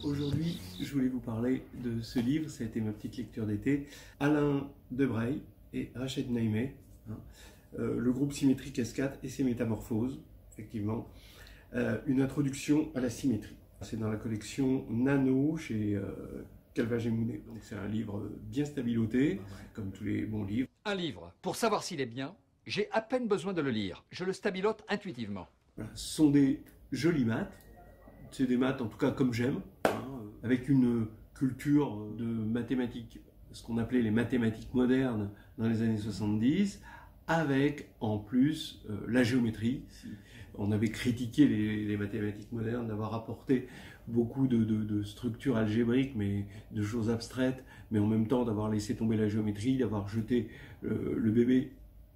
Aujourd'hui, je voulais vous parler de ce livre, ça a été ma petite lecture d'été, Alain Debreil et Rachid Naïmé, le groupe symétrique S4 et ses métamorphoses, effectivement, une introduction à la symétrie. C'est dans la collection Nano chez Calvage et Mounet, donc c'est un livre bien stabiloté, comme tous les bons livres. Un livre, pour savoir s'il est bien, j'ai à peine besoin de le lire, je le stabilote intuitivement. Voilà, ce sont des jolies maths, c'est des maths en tout cas comme j'aime, avec une culture de mathématiques, ce qu'on appelait les mathématiques modernes dans les années 70, avec en plus la géométrie. On avait critiqué les mathématiques modernes d'avoir apporté beaucoup de structures algébriques, mais de choses abstraites, mais en même temps d'avoir laissé tomber la géométrie, d'avoir jeté le bébé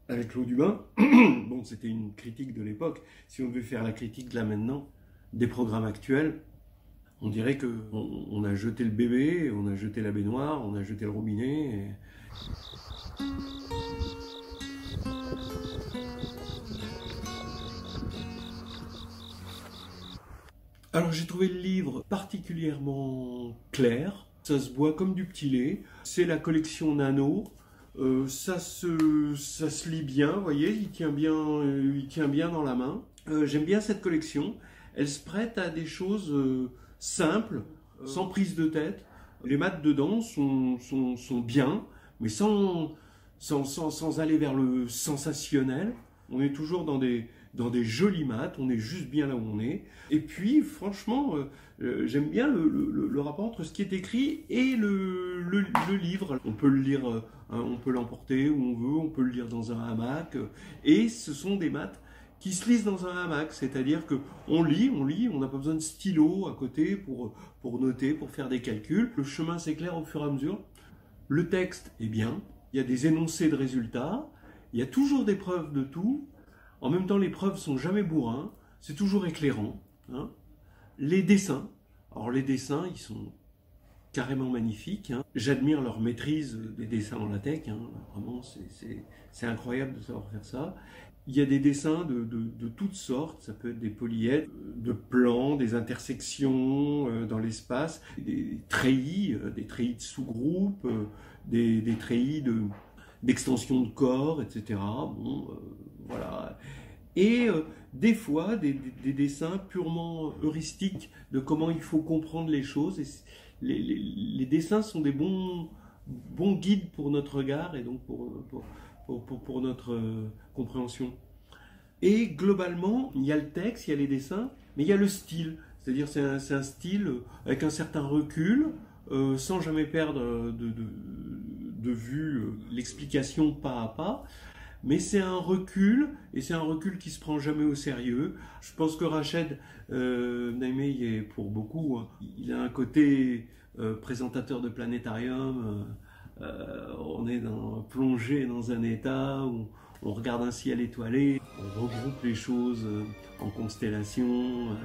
avec l'eau du bain. Bon, c'était une critique de l'époque. Si on devait faire la critique là maintenant des programmes actuels, on dirait qu'on a jeté le bébé, on a jeté la baignoire, on a jeté le robinet. Alors j'ai trouvé le livre particulièrement clair, ça se boit comme du petit lait, c'est la collection Nano, ça se lit bien, vous voyez, il tient bien dans la main. J'aime bien cette collection, elle se prête à des choses simples, sans prise de tête. Les maths dedans sont bien, mais sans aller vers le sensationnel. On est toujours dans des jolies maths, on est juste bien là où on est. Et puis, franchement, j'aime bien le rapport entre ce qui est écrit et le livre. On peut le lire, on peut l'emporter où on veut, on peut le lire dans un hamac. Et ce sont des maths qui se lisent dans un hamac, c'est-à-dire qu'on lit, on n'a pas besoin de stylo à côté pour noter, pour faire des calculs. Le chemin s'éclaire au fur et à mesure. Le texte est bien, il y a des énoncés de résultats, il y a toujours des preuves de tout. En même temps, les preuves sont jamais bourrins, c'est toujours éclairant. Hein. Les dessins, alors les dessins, ils sont carrément magnifiques. Hein. J'admire leur maîtrise des dessins en latex. Hein. Vraiment, c'est incroyable de savoir faire ça. Il y a des dessins de toutes sortes, ça peut être des polyèdres, de plans, des intersections dans l'espace, des treillis de sous-groupes, des treillis d'extension de corps, etc. Bon, voilà. Et des fois, des dessins purement heuristiques de comment il faut comprendre les choses. Et les dessins sont des bons guides pour notre regard et donc pour notre compréhension. Et globalement, il y a le texte, il y a les dessins, mais il y a le style. C'est-à-dire c'est un style avec un certain recul, sans jamais perdre de vue l'explication pas à pas. Mais c'est un recul, et c'est un recul qui se prend jamais au sérieux. Je pense que Rachid Naïmé y est pour beaucoup. Hein. Il a un côté présentateur de planétarium. On est plongé dans un état où on regarde un ciel étoilé, on regroupe les choses en constellations.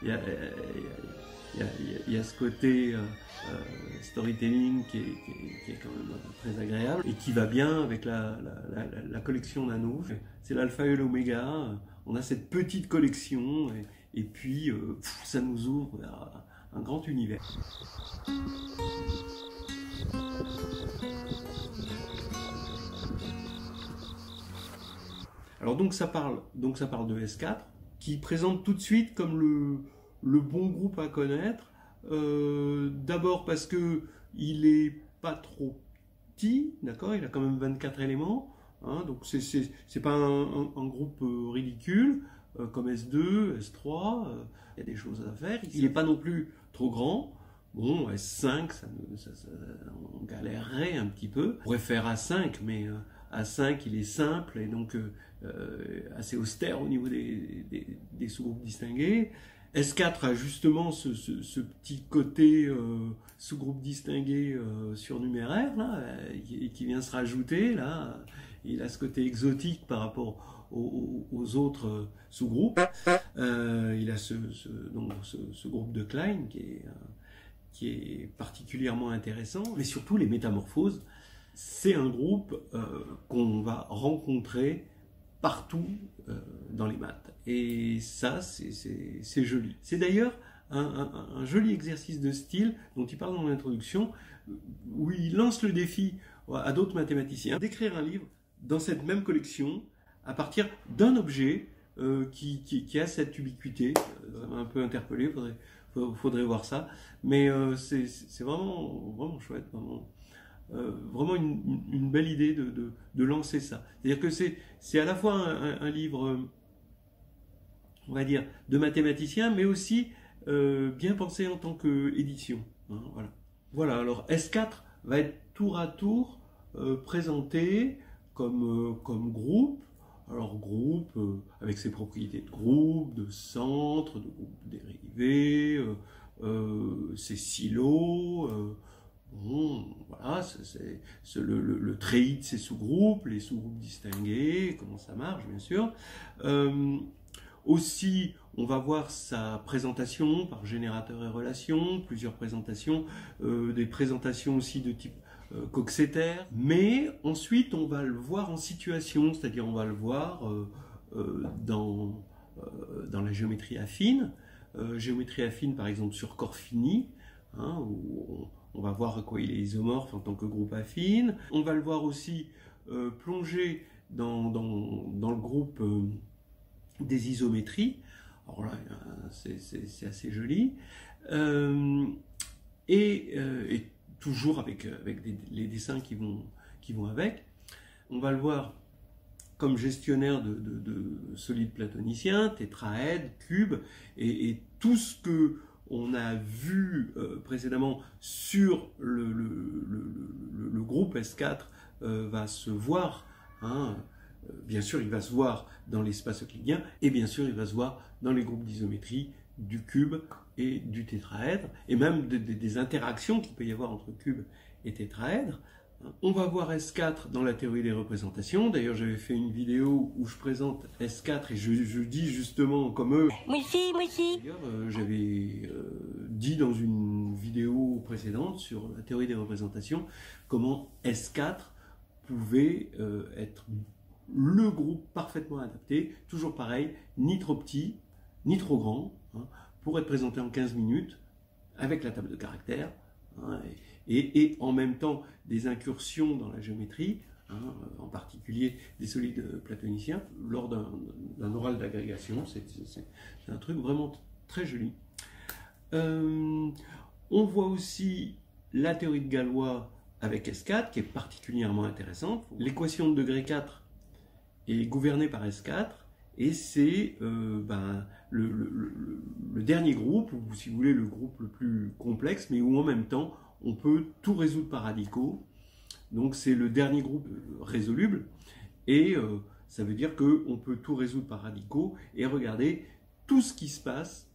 Il y a ce côté storytelling qui est quand même très agréable et qui va bien avec la collection Nano. C'est l'alpha et l'oméga. On a cette petite collection et puis ça nous ouvre vers un grand univers. Alors donc ça parle de S4 qui présente tout de suite comme le bon groupe à connaître. D'abord parce que il est pas trop petit, d'accord, il a quand même 24 éléments, hein, donc c'est pas un groupe ridicule comme S2, S3, il y a des choses à faire. Il n'est pas non plus trop grand. Bon, S5, on galérerait un petit peu. On pourrait faire A5, mais A5 il est simple et donc assez austère au niveau des sous-groupes distingués. S4 a justement ce petit côté sous-groupe distingué surnuméraire là, qui vient se rajouter là. Il a ce côté exotique par rapport aux autres sous-groupes. Il a ce groupe de Klein qui est particulièrement intéressant, mais surtout les métamorphoses. C'est un groupe qu'on va rencontrer partout dans les maths. Et ça, c'est joli. C'est d'ailleurs un joli exercice de style dont il parle dans l'introduction, où il lance le défi à d'autres mathématiciens d'écrire un livre dans cette même collection à partir d'un objet qui a cette ubiquité. Ça m'a un peu interpellé, faudrait voir ça, mais c'est vraiment chouette, vraiment une belle idée de lancer ça. C'est-à-dire que c'est à la fois un livre, on va dire, de mathématicien, mais aussi bien pensé en tant qu'édition. Hein, voilà, alors S4 va être tour à tour présenté comme groupe. Alors groupe avec ses propriétés de groupe, de centre, de groupe dérivé, ses silos. Bon, voilà, le trait de ses sous-groupes, les sous-groupes distingués, comment ça marche, bien sûr. Aussi, on va voir sa présentation par générateur et relation, plusieurs présentations, des présentations aussi de type Coxeter, mais ensuite on va le voir en situation, c'est-à-dire on va le voir dans la géométrie affine, par exemple sur corps fini, hein, où on va voir à quoi il est isomorphe en tant que groupe affine. On va le voir aussi plonger dans le groupe des isométries. Alors là, c'est assez joli. Et toujours avec les dessins qui vont avec. On va le voir comme gestionnaire de solides platoniciens, tétraèdres, cubes, et tout ce que on a vu précédemment sur le groupe S4 va se voir, hein, bien sûr il va se voir dans l'espace euclidien, et bien sûr il va se voir dans les groupes d'isométrie du cube et du tétraèdre, et même des interactions qu'il peut y avoir entre cube et tétraèdre. On va voir S4 dans la théorie des représentations. D'ailleurs, j'avais fait une vidéo où je présente S4 et je dis justement comme eux. Moi aussi. D'ailleurs, j'avais dit dans une vidéo précédente sur la théorie des représentations comment S4 pouvait être le groupe parfaitement adapté, toujours pareil, ni trop petit, ni trop grand, hein, pour être présenté en 15 minutes avec la table de caractères, hein, et en même temps des incursions dans la géométrie, hein, en particulier des solides platoniciens, lors d'un oral d'agrégation. C'est un truc vraiment très joli. On voit aussi la théorie de Galois avec S4, qui est particulièrement intéressante. L'équation de degré 4 est gouvernée par S4, et c'est le dernier groupe, ou si vous voulez le groupe le plus complexe, mais où en même temps on peut tout résoudre par radicaux. Donc c'est le dernier groupe résoluble, et ça veut dire qu'on peut tout résoudre par radicaux et regarder tout ce qui se passe,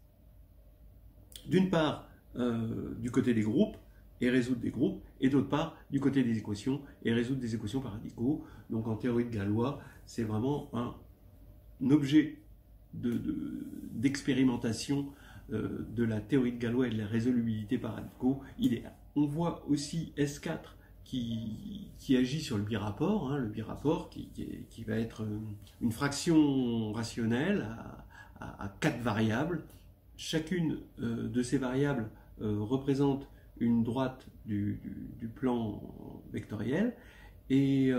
d'une part du côté des groupes, et résoudre des groupes, et d'autre part du côté des équations, et résoudre des équations par radicaux. Donc en théorie de Galois, c'est vraiment un objet d'expérimentation de la théorie de Galois et de la résolubilité par radicaux idéal. On voit aussi S4 qui agit sur le birapport, hein, le birapport qui va être une fraction rationnelle à 4 variables. Chacune de ces variables représente une droite du plan vectoriel, et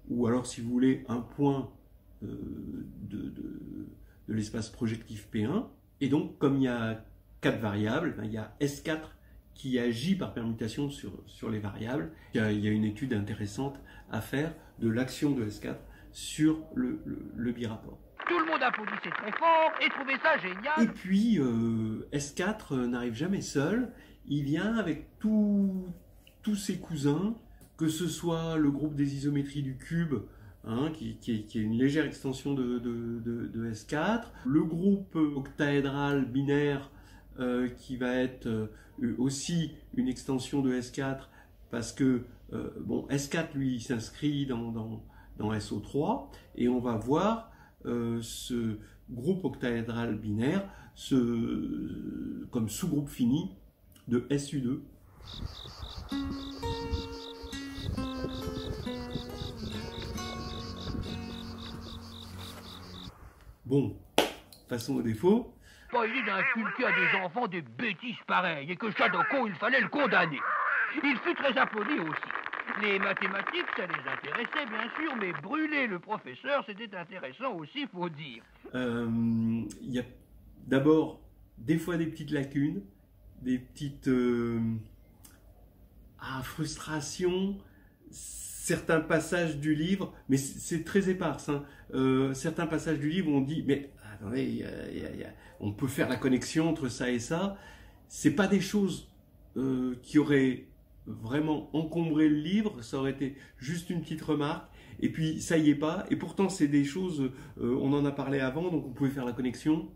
ou alors, si vous voulez, un point de l'espace projectif P1. Et donc, comme il y a 4 variables, il y a S4 qui agit par permutation sur les variables. Il y a une étude intéressante à faire de l'action de S4 sur le birapport. Tout le monde applaudissait très fort et trouvait ça génial. Et puis, S4 n'arrive jamais seul. Il vient avec tous ses cousins, que ce soit le groupe des isométries du cube, hein, qui est une légère extension de S4, le groupe octaédral binaire, qui va être aussi une extension de S4, parce que S4 lui s'inscrit dans SO3, et on va voir ce groupe octaédral binaire comme sous-groupe fini de SU2. Bon, passons au défaut. pas idée d'inculquer à des enfants des bêtises pareilles, et que Shadoko, il fallait le condamner. Il fut très applaudi aussi. Les mathématiques, ça les intéressait, bien sûr, mais brûler le professeur, c'était intéressant aussi, faut dire. Il y a d'abord des fois des petites lacunes, des petites frustrations, certains passages du livre, mais c'est très éparse. Hein. Certains passages du livre, on dit, mais attendez, on peut faire la connexion entre ça et ça. C'est pas des choses qui auraient vraiment encombré le livre, ça aurait été juste une petite remarque. Et puis ça y est pas. Et pourtant c'est des choses, on en a parlé avant, donc on pouvait faire la connexion.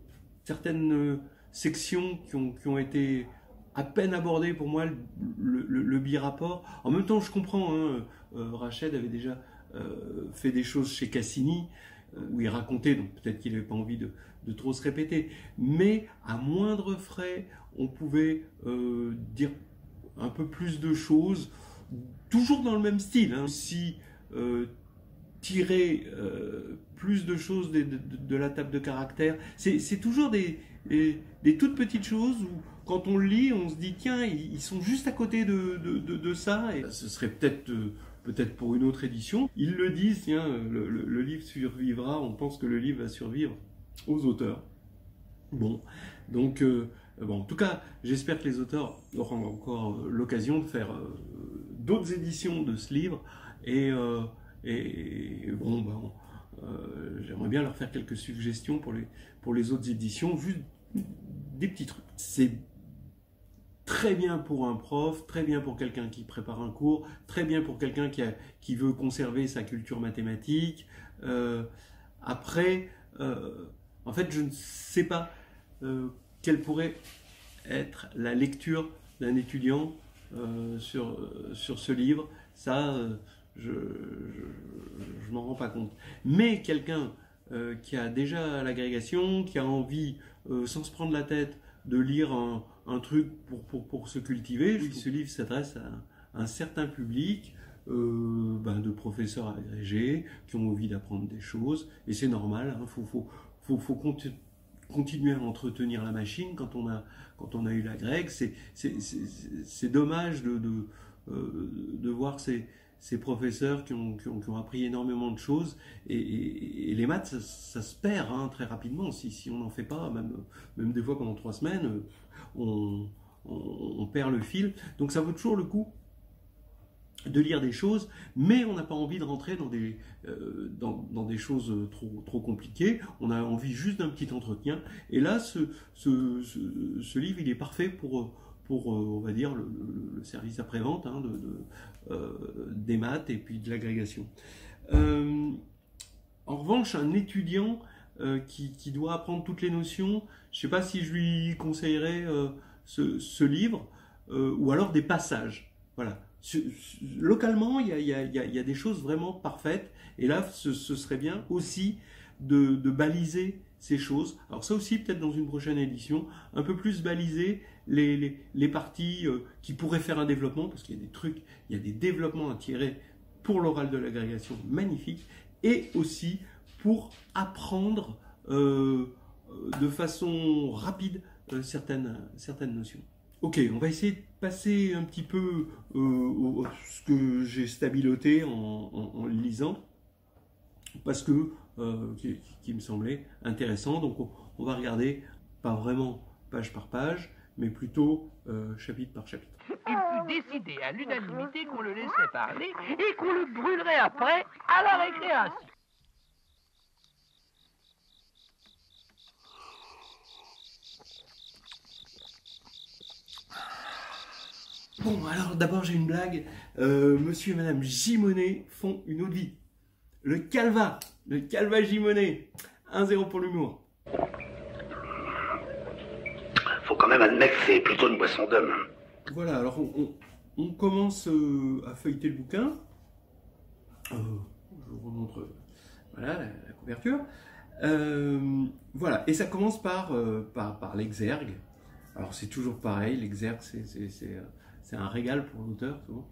Certaines sections qui ont été à peine abordées pour moi, le bi-rapport. En même temps, je comprends, hein, Rached avait déjà fait des choses chez Cassini, où il racontait, donc peut-être qu'il n'avait pas envie de trop se répéter. Mais à moindre frais, on pouvait dire un peu plus de choses, toujours dans le même style. Hein. Si tirer plus de choses de la table de caractère, c'est toujours des toutes petites choses où quand on le lit, on se dit tiens, ils sont juste à côté de ça, et ce serait peut-être pour une autre édition. Ils le disent, tiens, le livre survivra, on pense que le livre va survivre aux auteurs. Bon, donc bon, en tout cas, j'espère que les auteurs auront encore l'occasion de faire d'autres éditions de ce livre, et bon, j'aimerais bien leur faire quelques suggestions pour les autres éditions, juste des petits trucs. C'est très bien pour un prof, très bien pour quelqu'un qui prépare un cours, très bien pour quelqu'un qui veut conserver sa culture mathématique. Après, en fait, je ne sais pas quelle pourrait être la lecture d'un étudiant sur ce livre. Ça, je m'en rends pas compte. Mais quelqu'un qui a déjà l'agrégation, qui a envie, sans se prendre la tête, de lire un truc pour se cultiver, ce livre s'adresse à un certain public de professeurs agrégés qui ont envie d'apprendre des choses, et c'est normal, hein, faut continuer à entretenir la machine quand on a eu l'agrég. C'est dommage de voir ces professeurs qui ont appris énormément de choses, et les maths, ça se perd, hein, très rapidement. Si on n'en fait pas, même des fois pendant 3 semaines, on perd le fil. Donc ça vaut toujours le coup de lire des choses, mais on n'a pas envie de rentrer dans des choses trop compliquées. On a envie juste d'un petit entretien. Et là, ce livre, il est parfait pour on va dire, le service après-vente, hein, des maths et puis de l'agrégation. En revanche, un étudiant qui doit apprendre toutes les notions, je ne sais pas si je lui conseillerais ce livre, ou alors des passages. Voilà. Localement, il y a des choses vraiment parfaites, et là, ce serait bien aussi de baliser ces choses. Alors ça aussi, peut-être dans une prochaine édition, un peu plus baliser les parties qui pourraient faire un développement, parce qu'il y a des trucs, il y a des développements à tirer pour l'oral de l'agrégation magnifique, et aussi pour apprendre de façon rapide certaines notions. Ok, on va essayer de passer un petit peu ce que j'ai stabiloté en le lisant, parce que qui me semblait intéressant. Donc on va regarder, pas vraiment page par page, mais plutôt chapitre par chapitre. Il fut décidé à l'unanimité qu'on le laisserait parler et qu'on le brûlerait après à la récréation. Bon, alors d'abord j'ai une blague. Monsieur et Madame Gimonet font une autre vie. Le Calva Gimonet. 1-0 pour l'humour. Faut quand même admettre que c'est plutôt une boisson d'homme. Voilà, alors on commence à feuilleter le bouquin. Je vous remontre voilà, la couverture. Voilà, et ça commence par l'exergue. Alors c'est toujours pareil, l'exergue c'est un régal pour l'auteur souvent.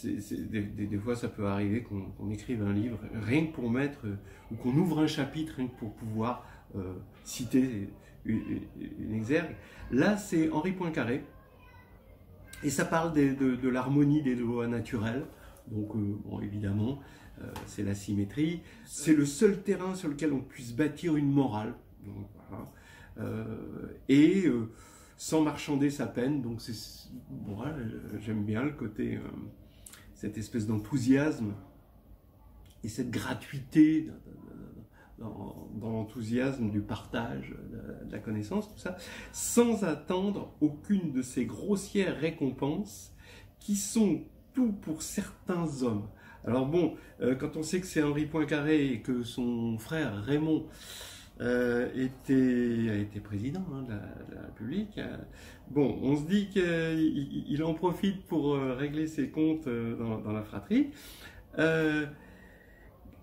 Des fois ça peut arriver qu'on écrive un livre rien que pour mettre, ou qu'on ouvre un chapitre rien que pour pouvoir citer une exergue. Là, c'est Henri Poincaré, et ça parle de l'harmonie des lois naturelles. Donc, bon, évidemment, c'est la symétrie. C'est le seul terrain sur lequel on puisse bâtir une morale. Donc, voilà. Sans marchander sa peine. Donc, bon, voilà, j'aime bien le côté, cette espèce d'enthousiasme et cette gratuité dans l'enthousiasme du partage, de la connaissance, tout ça, sans attendre aucune de ces grossières récompenses qui sont tout pour certains hommes. Alors bon, quand on sait que c'est Henri Poincaré et que son frère Raymond a été président de la République, bon, on se dit qu'il en profite pour régler ses comptes dans la fratrie.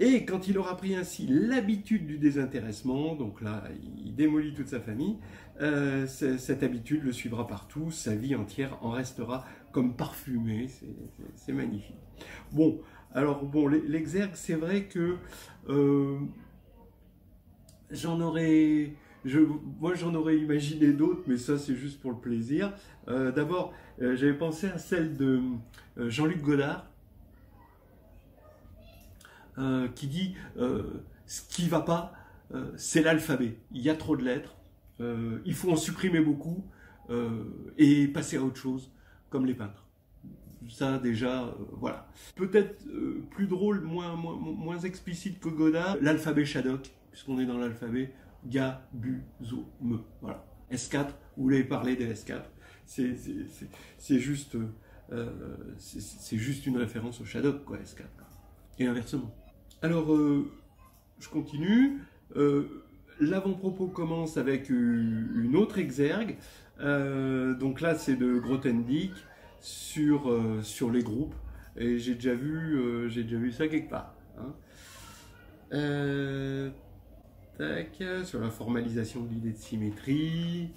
Et quand il aura pris ainsi l'habitude du désintéressement, donc là, il démolit toute sa famille, cette habitude le suivra partout, sa vie entière en restera comme parfumée, c'est magnifique. Bon, alors bon, l'exergue, c'est vrai que moi j'en aurais imaginé d'autres, mais ça c'est juste pour le plaisir. D'abord, j'avais pensé à celle de Jean-Luc Godard, qui dit ce qui ne va pas, c'est l'alphabet. Il y a trop de lettres, il faut en supprimer beaucoup et passer à autre chose, comme les peintres. Ça déjà, voilà. Peut-être plus drôle, moins explicite que Godard, l'alphabet Shadok, puisqu'on est dans l'alphabet Ga, Bu, Zo, Me. Voilà. S4, vous voulez parler des S4, c'est juste une référence au Shadok, quoi, S4. Et inversement. Alors, je continue. L'avant-propos commence avec une autre exergue. Donc là, c'est de Grothendieck sur les groupes. Et j'ai déjà vu ça quelque part. Hein. Sur la formalisation de l'idée de symétrie.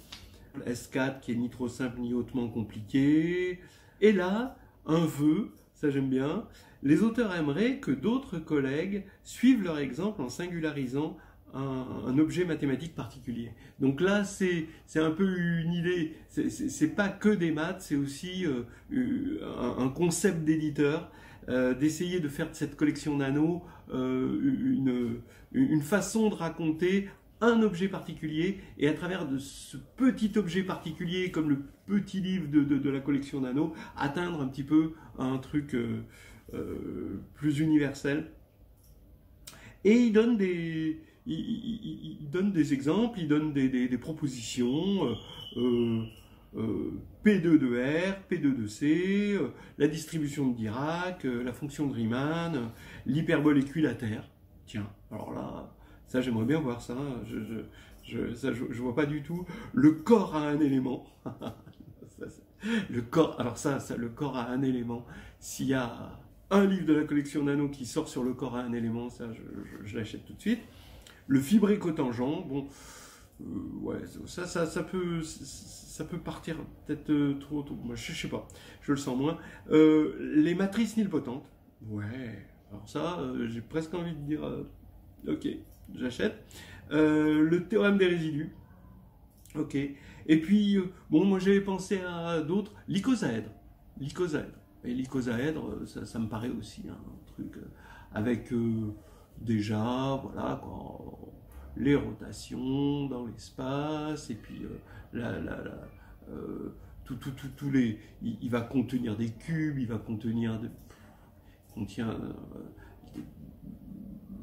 S4 qui est ni trop simple ni hautement compliqué. Et là, un vœu, ça j'aime bien. Les auteurs aimeraient que d'autres collègues suivent leur exemple en singularisant un objet mathématique particulier. Donc là, c'est un peu une idée, c'est pas que des maths, c'est aussi un concept d'éditeur, d'essayer de faire de cette collection nano une façon de raconter un objet particulier, et à travers de ce petit objet particulier, comme le petit livre de la collection nano, atteindre un petit peu un truc plus universel. Et il donne des exemples, il donne des propositions, P2 de R, P2 de C, la distribution de Dirac, la fonction de Riemann, l'hyperbole équilatère. Tiens, alors là, ça j'aimerais bien voir ça, je vois pas du tout. Le corps a un élément. Le corps, alors le corps a un élément. S'il y a un livre de la collection Nano qui sort sur le corps à un élément, ça je l'achète tout de suite. Le fibré cotangent, bon, ouais, ça peut partir peut-être trop tôt. Moi, je sais pas, je le sens moins. Les matrices nilpotentes, ouais, alors ça, j'ai presque envie de dire, ok, j'achète. Le théorème des résidus, ok. Et puis, bon, moi j'avais pensé à d'autres, l'icosaèdre. Et l'icosaèdre, ça me paraît aussi un truc avec déjà, voilà, quoi, les rotations dans l'espace, et puis tous les, il va contenir des cubes, il va contenir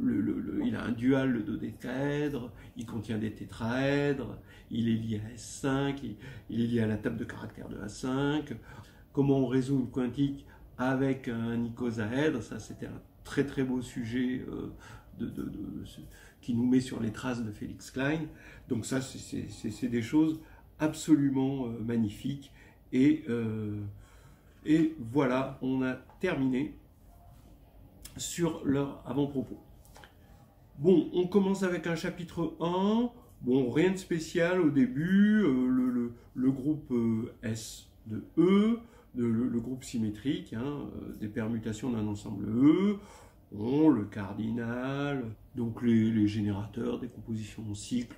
il a un dual, le dodécaèdre, il contient des tétraèdres, il est lié à S5, il est lié à la table de caractères de A5. Comment on résout une quantique avec un icosaèdre, ça c'était un très très beau sujet qui nous met sur les traces de Félix Klein. Donc ça c'est des choses absolument magnifiques. Et voilà, on a terminé sur leur avant-propos. Bon, on commence avec un chapitre 1. Bon, rien de spécial au début. Le groupe S de E, le groupe symétrique, hein, des permutations d'un ensemble E. le cardinal, donc les générateurs, décomposition en cycle.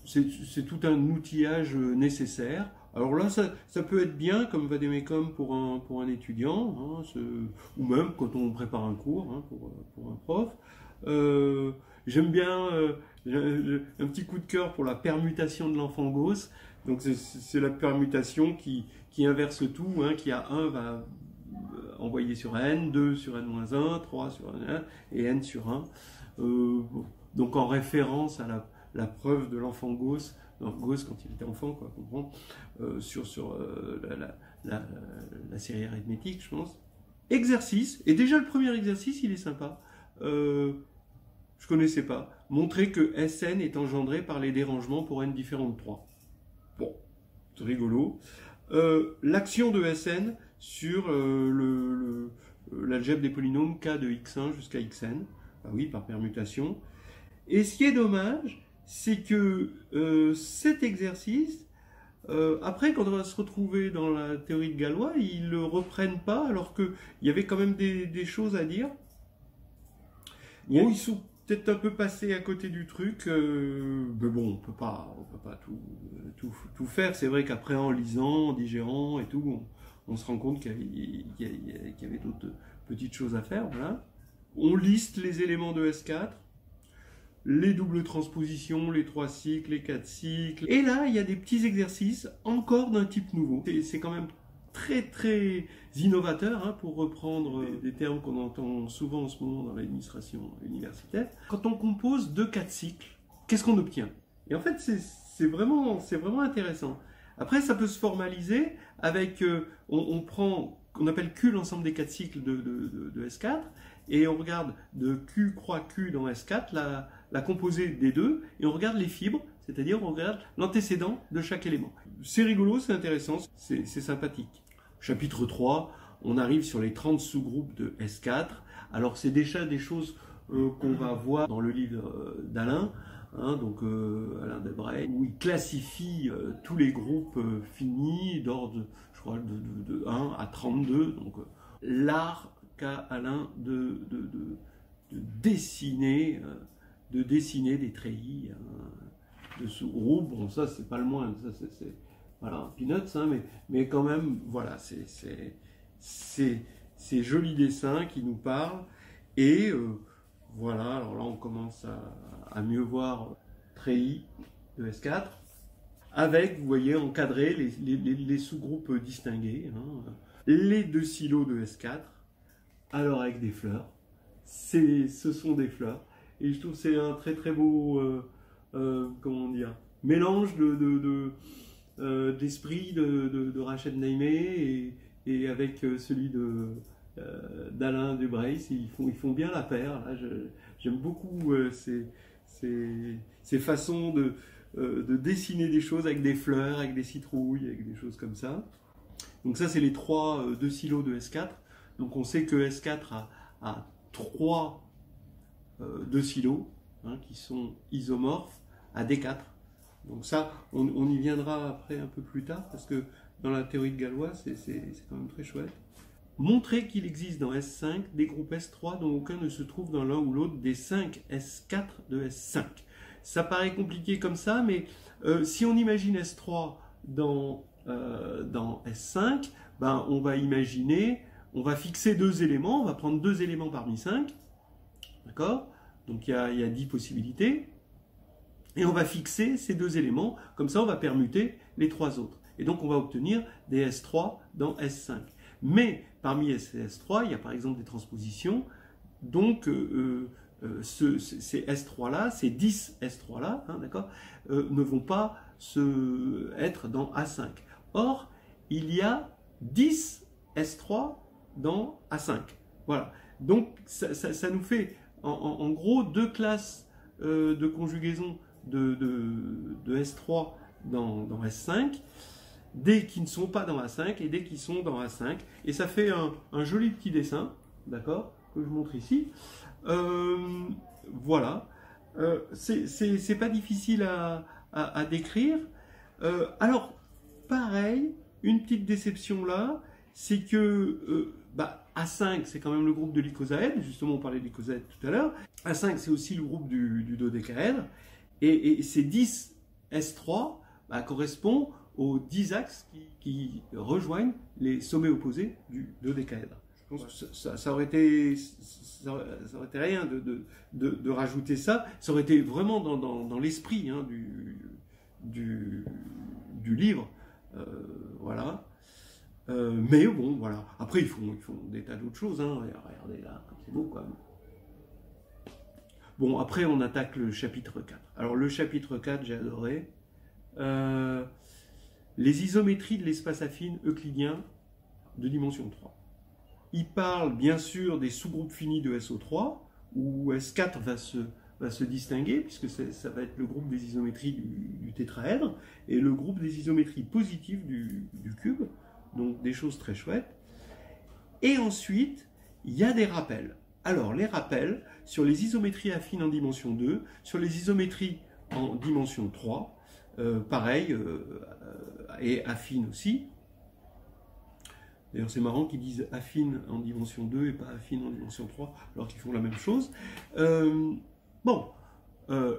C'est tout un outillage nécessaire. Alors là, ça peut être bien comme vademecum pour un étudiant, hein, ou même quand on prépare un cours, hein, pour un prof. J'aime bien un petit coup de cœur pour la permutation de l'enfant Gauss. Donc c'est la permutation qui inverse tout, hein, qui a 1 va envoyer sur n, 2 sur n-1, 3 sur n1 et n sur 1. Donc en référence à la preuve de l'enfant Gauss, Gauss quand il était enfant, quoi, comprend, sur la série arithmétique, je pense. Exercice, et déjà le premier exercice, il est sympa. Je connaissais pas. Montrer que Sn est engendré par les dérangements pour n différent de 3. Bon, c'est rigolo. L'action de Sn sur l'algèbre des polynômes k de x1 jusqu'à xn, ah oui, par permutation. Et ce qui est dommage, c'est que cet exercice, après, quand on va se retrouver dans la théorie de Galois, ils ne le reprennent pas, alors qu'il y avait quand même des choses à dire. Bon, ils sont peut-être un peu passés à côté du truc, mais bon, on peut pas tout faire. C'est vrai qu'après, en lisant, en digérant et tout, on se rend compte qu'il y avait d'autres petites choses à faire. Voilà. On liste les éléments de S4, les doubles transpositions, les 3 cycles, les 4 cycles. Et là, il y a des petits exercices encore d'un type nouveau. C'est quand même très très innovateur, hein, pour reprendre des termes qu'on entend souvent en ce moment dans l'administration universitaire. Quand on compose 2-4 cycles, qu'est-ce qu'on obtient? Et en fait, c'est vraiment intéressant. Après, ça peut se formaliser avec, on appelle Q l'ensemble des 4 cycles de S4, et on regarde de Q croix Q dans S4, la composée des deux, et on regarde les fibres, c'est-à-dire on regarde l'antécédent de chaque élément. C'est rigolo, c'est intéressant, c'est sympathique. Chapitre 3, on arrive sur les 30 sous-groupes de S4. Alors c'est déjà des choses qu'on va voir dans le livre d'Alain, hein, donc Alain Debray, où il classifie tous les groupes finis d'ordre, je crois, de 1 à 32. Donc l'art qu'a Alain de dessiner des treillis, de sous-groupes. Bon, ça c'est pas le moindre, ça c'est voilà, peanuts, hein, mais quand même, voilà, c'est jolis dessins qui nous parlent. Et voilà, alors là on commence à mieux voir treillis de S4, avec, vous voyez, encadré les sous-groupes distingués, hein, les 2 silos de S4, alors avec des fleurs. Ce sont des fleurs. Et je trouve que c'est un très très beau, comment dire, mélange d'esprit de Rachel Naimé et avec celui d'Alain Debray. Ils font bien la paire. J'aime beaucoup ces façons de dessiner des choses avec des fleurs, avec des citrouilles, avec des choses comme ça. Donc ça, c'est les 2 silos de S4. Donc on sait que S4 a 3 2 silos, hein, qui sont isomorphes à D4. Donc ça, on y viendra après un peu plus tard, parce que dans la théorie de Galois, c'est quand même très chouette. Montrer qu'il existe dans S5 des groupes S3 dont aucun ne se trouve dans l'un ou l'autre des 5 S4 de S5. Ça paraît compliqué comme ça, mais si on imagine S3 dans S5, ben, on va imaginer, on va fixer 2 éléments, on va prendre 2 éléments parmi 5, d'accord? Donc il y a 10 possibilités. Et on va fixer ces 2 éléments, comme ça on va permuter les 3 autres. Et donc on va obtenir des S3 dans S5. Mais parmi ces S3, il y a par exemple des transpositions, donc ces S3-là, ces 10 S3-là, hein, d'accord, ne vont pas être dans A5. Or, il y a 10 S3 dans A5. Voilà. Donc ça nous fait en gros 2 classes de conjugaison de S3 dans S5, des qui ne sont pas dans A5 et des qui sont dans A5. Et ça fait un joli petit dessin, d'accord, que je montre ici. Voilà. C'est pas difficile à décrire. Alors, pareil, une petite déception là, c'est que A5, c'est quand même le groupe de l'icosaèdre. Justement, on parlait de l'icosaèdre tout à l'heure. A5, c'est aussi le groupe du dodécaèdre. Et ces 10 S3 correspondent aux 10 axes qui rejoignent les sommets opposés du dodécaèdre. Je pense que ça aurait été rien de rajouter ça. Ça aurait été vraiment dans l'esprit hein, du livre. Voilà. Mais bon, voilà. Après, ils font des tas d'autres choses. Hein. Regardez là, c'est beau quand même. Bon, après, on attaque le chapitre 4. Alors, le chapitre 4, j'ai adoré. Les isométries de l'espace affine euclidien de dimension 3. Il parle, bien sûr, des sous-groupes finis de SO3, où S4 va se distinguer, puisque ça va être le groupe des isométries du tétraèdre, et le groupe des isométries positives du cube. Donc, des choses très chouettes. Et ensuite, il y a des rappels. Alors, les rappels sur les isométries affines en dimension 2, sur les isométries en dimension 3, pareil, et affines aussi. D'ailleurs, c'est marrant qu'ils disent affine en dimension 2 et pas affine en dimension 3, alors qu'ils font la même chose.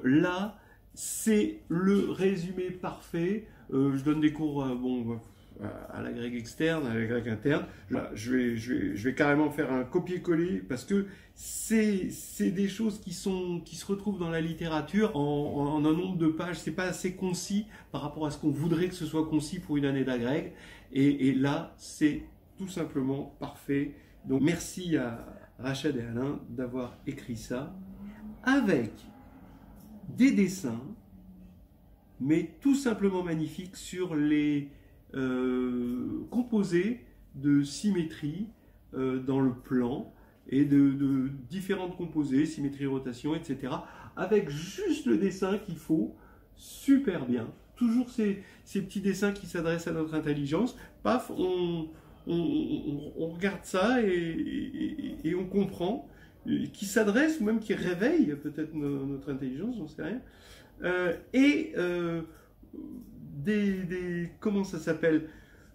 Là, c'est le résumé parfait. Je donne des cours à la grecque externe, à la grecque interne. Là, je vais carrément faire un copier-coller parce que c'est des choses qui se retrouvent dans la littérature en un nombre de pages. C'est pas assez concis par rapport à ce qu'on voudrait que ce soit concis pour une année d'agrègue. Et là, c'est tout simplement parfait. Donc, merci à Rachad et Alain d'avoir écrit ça avec des dessins, mais tout simplement magnifiques sur les composés de symétrie dans le plan et de différentes composés, symétrie, rotation, etc. Avec juste le dessin qu'il faut, super bien. Toujours ces petits dessins qui s'adressent à notre intelligence. Paf, on regarde ça et on comprend, qui s'adresse ou même qui réveille peut-être notre intelligence, j'en sais rien. Comment ça s'appelle?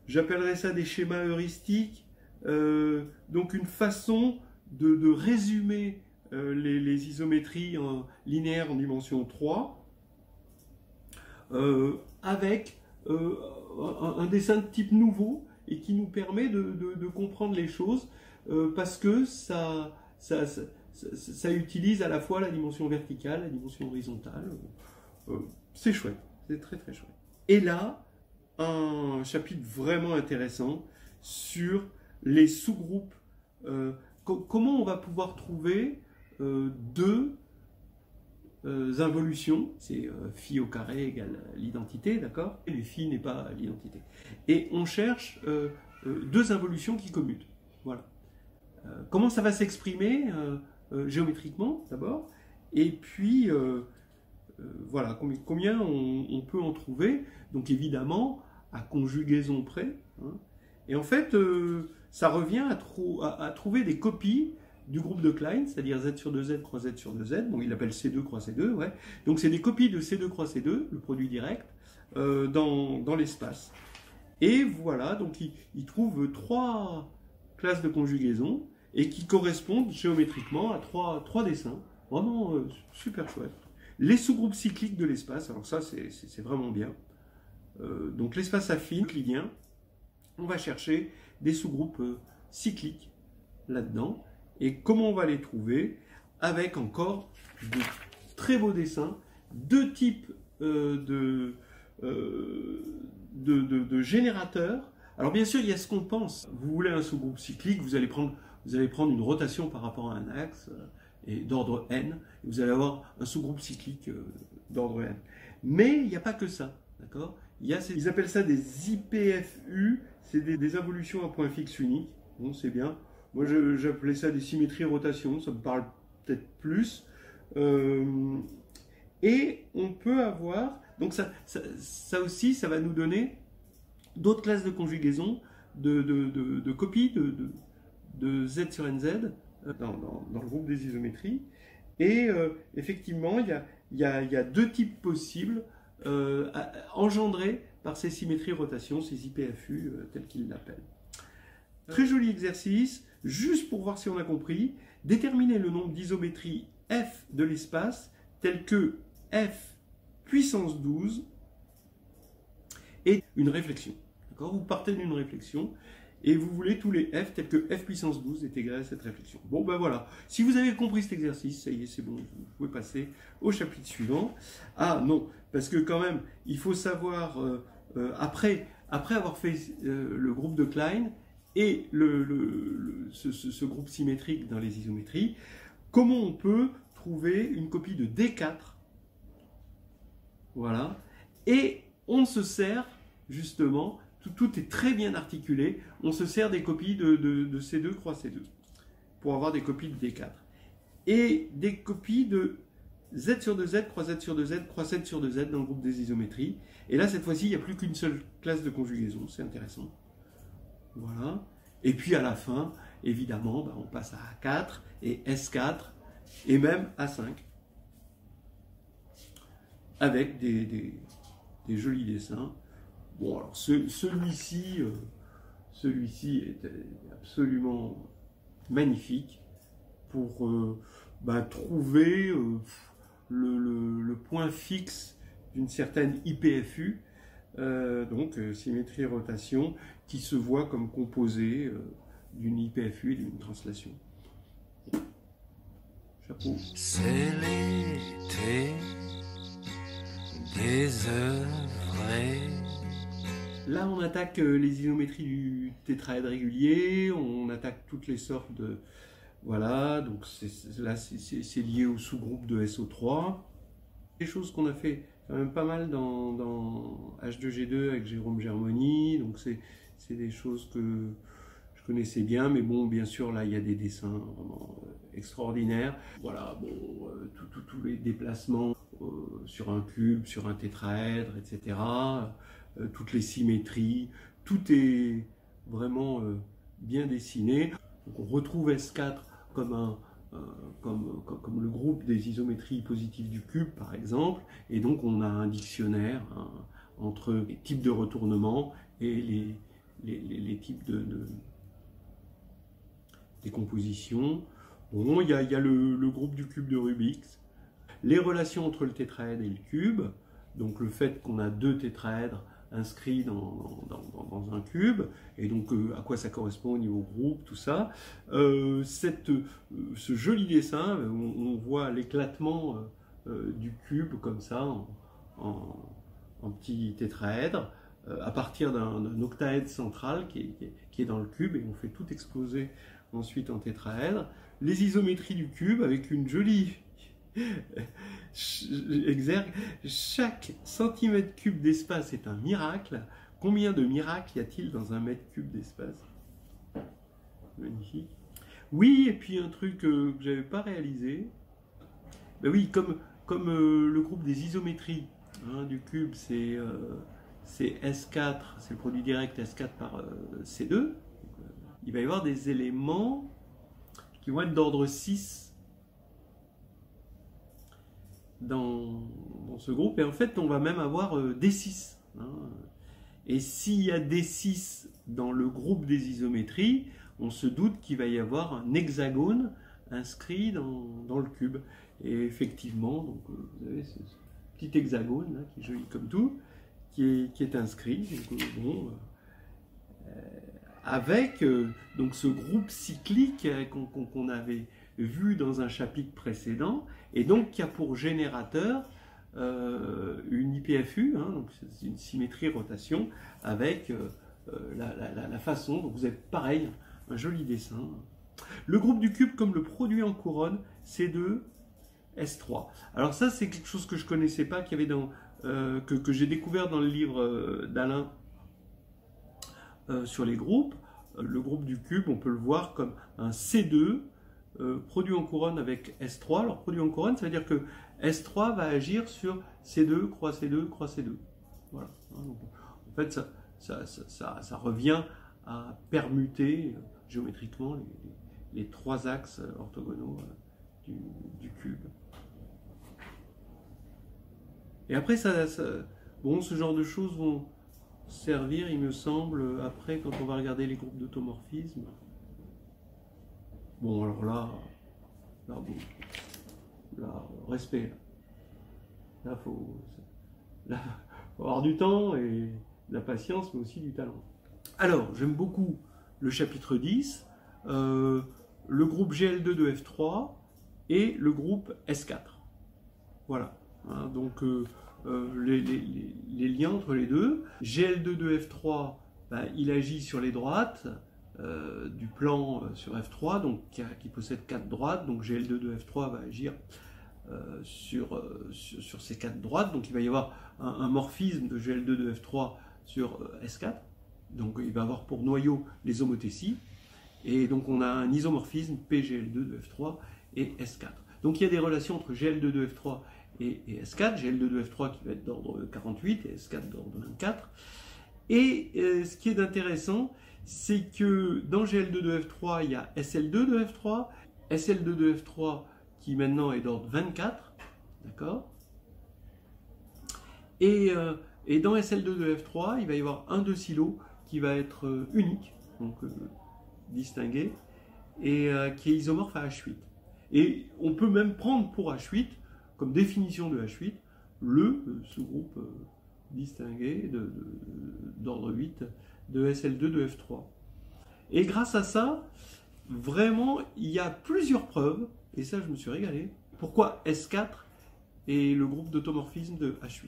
J'appellerais ça des schémas heuristiques. Donc une façon de résumer les isométries linéaires en dimension 3 avec un dessin de type nouveau et qui nous permet de comprendre les choses parce que ça utilise à la fois la dimension verticale, la dimension horizontale. C'est chouette, c'est très très chouette. Et là, un chapitre vraiment intéressant sur les sous-groupes. Comment on va pouvoir trouver deux involutions, c'est phi au carré égale l'identité, d'accord? Et phi n'est pas l'identité. Et on cherche deux involutions qui commutent. Voilà. Comment ça va s'exprimer géométriquement d'abord, et puis voilà, combien on peut en trouver, donc évidemment à conjugaison près, hein. Et en fait ça revient à trouver des copies du groupe de Klein, c'est-à-dire Z sur 2Z croix Z sur 2Z, bon il appelle C2 croix C2, ouais. Donc c'est des copies de C2 croix C2, le produit direct, dans l'espace. Et voilà, donc il trouve trois classes de conjugaison, et qui correspondent géométriquement à trois dessins, vraiment super chouette. Les sous-groupes cycliques de l'espace, alors ça c'est vraiment bien. Donc l'espace affine, euclidien, on va chercher des sous-groupes cycliques là-dedans. Et comment on va les trouver? Avec encore de très beaux dessins, deux types de générateurs. Alors bien sûr, il y a ce qu'on pense. Vous voulez un sous-groupe cyclique, vous allez prendre une rotation par rapport à un axe et d'ordre n, et vous allez avoir un sous-groupe cyclique d'ordre n. Mais il n'y a pas que ça, d'accord? Ils appellent ça des IPFU, c'est des involutions à point fixe unique. Bon, c'est bien. Moi, j'appelais ça des symétries rotation, ça me parle peut-être plus. Et on peut avoir, donc ça aussi, ça va nous donner d'autres classes de conjugaison, de copies de Z sur NZ dans le groupe des isométries. Et effectivement, il y a deux types possibles engendrés par ces symétries rotation, ces IPFU tels qu'ils l'appellent. Très joli exercice. juste pour voir si on a compris, déterminer le nombre d'isométries f de l'espace tel que f puissance 12 et une réflexion. Vous partez d'une réflexion et vous voulez tous les f tels que f puissance 12 est égal à cette réflexion. Bon ben voilà, si vous avez compris cet exercice, ça y est, c'est bon, vous pouvez passer au chapitre suivant. Ah non, parce que quand même, il faut savoir, après avoir fait le groupe de Klein et ce groupe symétrique dans les isométries, comment on peut trouver une copie de D4, voilà, et on se sert justement, tout est très bien articulé, on se sert des copies de C2 croix C2 pour avoir des copies de D4 et des copies de Z sur 2Z, croix Z sur 2Z, croix Z sur 2Z dans le groupe des isométries. Et là, cette fois-ci, il n'y a plus qu'une seule classe de conjugaison, c'est intéressant. Voilà. Et puis à la fin, évidemment, on passe à A4 et S4 et même A5 avec des jolis dessins. Bon, alors celui-ci est absolument magnifique pour trouver le point fixe d'une certaine IPFU, donc symétrie rotation, qui se voit comme composée d'une IPFU et d'une translation. Chapeau. C'est l'été désœuvré. Là, on attaque les isométries du tétraèdre régulier, on attaque toutes les sortes de... Voilà, donc là, c'est lié au sous-groupe de SO3. Des choses qu'on a fait quand même pas mal dans H2G2 avec Jérôme Germoni, donc c'est des choses que je connaissais bien, mais bon, bien sûr, là, il y a des dessins vraiment extraordinaires. Voilà, bon, tous les déplacements sur un cube, sur un tétraèdre, etc., toutes les symétries, tout est vraiment bien dessiné. Donc on retrouve S4 comme le groupe des isométries positives du cube, par exemple, et donc on a un dictionnaire entre les types de retournement et les types de décomposition. Bon, il y a le groupe du cube de Rubix, les relations entre le tétraèdre et le cube, donc le fait qu'on a deux tétraèdres inscrits dans un cube, et donc à quoi ça correspond au niveau groupe, tout ça. Ce joli dessin, on voit l'éclatement du cube comme ça, en petit tétraèdre, à partir d'un octaèdre central qui est dans le cube, et on fait tout exploser ensuite en tétraèdre. Les isométries du cube avec une jolie exergue. Chaque centimètre cube d'espace est un miracle. Combien de miracles y a-t-il dans un mètre cube d'espace? Magnifique. Oui, et puis un truc que j'avais pas réalisé. Ben oui, comme le groupe des isométries du cube, c'est S4, c'est le produit direct S4 par C2. Il va y avoir des éléments qui vont être d'ordre 6 dans ce groupe, et en fait on va même avoir D6. Et s'il y a D6 dans le groupe des isométries, on se doute qu'il va y avoir un hexagone inscrit dans le cube. Et effectivement, donc, vous avez ce petit hexagone là, qui est joli comme tout, qui est inscrit. Donc, bon, avec donc ce groupe cyclique qu'on avait vu dans un chapitre précédent, et donc qui a pour générateur une IPFU, donc c'est une symétrie rotation, avec la façon, donc vous avez pareil, un joli dessin. Le groupe du cube comme le produit en couronne, C2, S3. Alors ça, c'est quelque chose que je ne connaissais pas, qu'il y avait que j'ai découvert dans le livre d'Alain sur les groupes. Le groupe du cube, on peut le voir comme un C2, produit en couronne avec S3. Alors produit en couronne, ça veut dire que S3 va agir sur C2, croix C2, croix C2. Voilà. Donc, en fait, ça revient à permuter géométriquement les trois axes orthogonaux du cube. Et après, bon, ce genre de choses vont servir, il me semble, après, quand on va regarder les groupes d'automorphisme. Bon, alors là, bon, là, respect. Là, faut avoir du temps et de la patience, mais aussi du talent. Alors, j'aime beaucoup le chapitre 10, le groupe GL2 de F3 et le groupe S4. Voilà. Hein, donc, les liens entre les deux. GL2 de F3, bah, il agit sur les droites du plan sur F3, donc qui possède 4 droites. Donc GL2 de F3 va agir sur ces 4 droites. Donc il va y avoir un morphisme de GL2 de F3 sur S4. Donc il va avoir pour noyau les homothéties. Et donc on a un isomorphisme PGL2 de F3 et S4. Donc il y a des relations entre GL2 de F3 et S4. GL2 de F3 qui va être d'ordre 48 et S4 d'ordre 24. Et ce qui est intéressant, c'est que dans GL2 de F3, il y a SL2 de F3, SL2 de F3 qui maintenant est d'ordre 24, d'accord? Et dans SL2 de F3, il va y avoir un docilo qui va être unique, donc distingué, et qui est isomorphe à H8. Et on peut même prendre pour H8, comme définition de H8, le sous-groupe distingué d'ordre 8 de SL2 de F3. Et grâce à ça, vraiment, il y a plusieurs preuves, et ça je me suis régalé, pourquoi S4 est le groupe d'automorphisme de H8.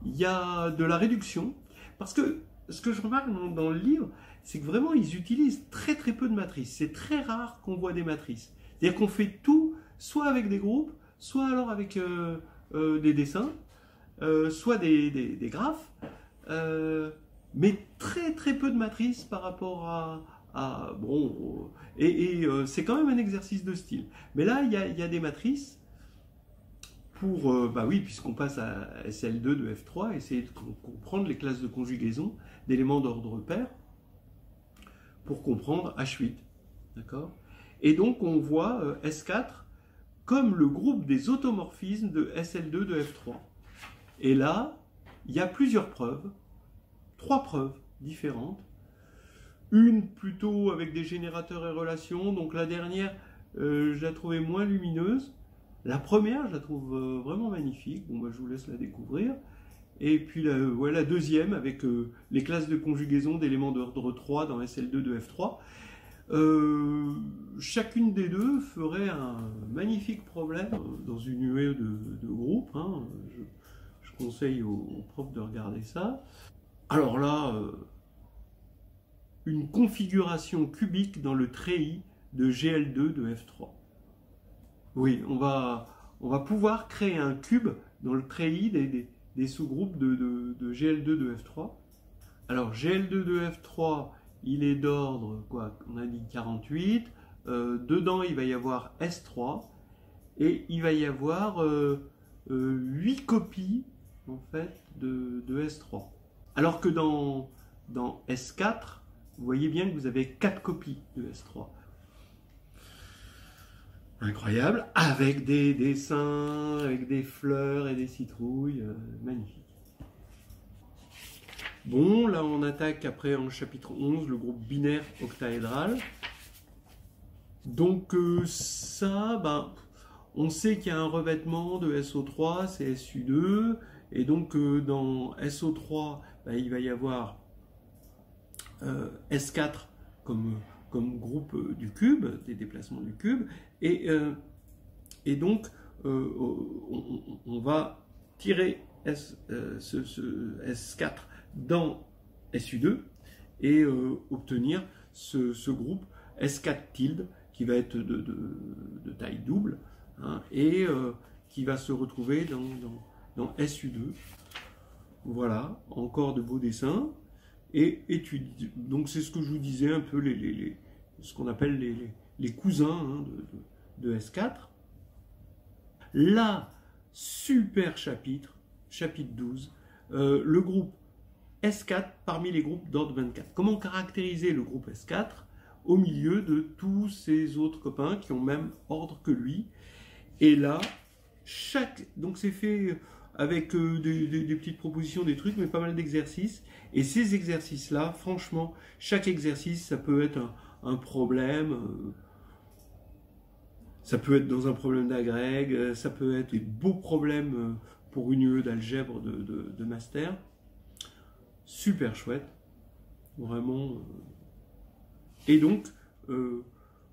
Il y a de la réduction, parce que ce que je remarque dans le livre, c'est que vraiment ils utilisent très peu de matrices. C'est très rare qu'on voit des matrices. C'est-à-dire qu'on fait tout, soit avec des groupes, soit alors avec des dessins, soit des graphes, mais très peu de matrices par rapport à bon, c'est quand même un exercice de style. Mais là, il y a des matrices pour, bah oui, puisqu'on passe à SL2 de F3, essayer de comprendre les classes de conjugaison d'éléments d'ordre pair pour comprendre H8, d'accord? Et donc on voit S4 comme le groupe des automorphismes de SL2 de F3. Et là, il y a plusieurs preuves, 3 preuves différentes. Une plutôt avec des générateurs et relations, donc la dernière, je la trouvais moins lumineuse. La première, je la trouve vraiment magnifique, bon, bah, je vous laisse la découvrir. Et puis la deuxième, avec les classes de conjugaison d'éléments d'ordre 3 dans SL2 de F3. Chacune des deux ferait un magnifique problème dans une UE de groupe. Hein. Je conseille aux profs de regarder ça. Alors là, une configuration cubique dans le treillis de GL2 de F3. Oui, on va pouvoir créer un cube dans le treillis des sous-groupes de GL2 de F3. Alors GL2 de F3, il est d'ordre, quoi, on a dit 48. Dedans, il va y avoir S3. Et il va y avoir 8 copies, en fait, de S3. Alors que dans S4, vous voyez bien que vous avez 4 copies de S3. Incroyable, avec des dessins, avec des fleurs et des citrouilles, magnifique. Bon, là on attaque après en chapitre 11 le groupe binaire octaédral. Donc ça, ben, on sait qu'il y a un revêtement de SO3, c'est SU2, et donc dans SO3, ben, il va y avoir S4 comme groupe du cube, des déplacements du cube, et donc on va tirer ce S4 dans SU2 et obtenir ce groupe S4 tilde qui va être de taille double, hein, et qui va se retrouver dans SU2. Voilà, encore de beaux dessins. Et étude. Donc c'est ce que je vous disais un peu, ce qu'on appelle les cousins, hein, de S4. Là, super chapitre 12, le groupe S4 parmi les groupes d'ordre 24. Comment caractériser le groupe S4 au milieu de tous ces autres copains qui ont même ordre que lui? Et là, donc c'est fait avec des petites propositions, des trucs, mais pas mal d'exercices. Et ces exercices-là, franchement, chaque exercice, ça peut être un problème Ça peut être dans un problème d'agrég, ça peut être des beaux problèmes pour une UE d'algèbre de master. Super chouette, vraiment. Et donc,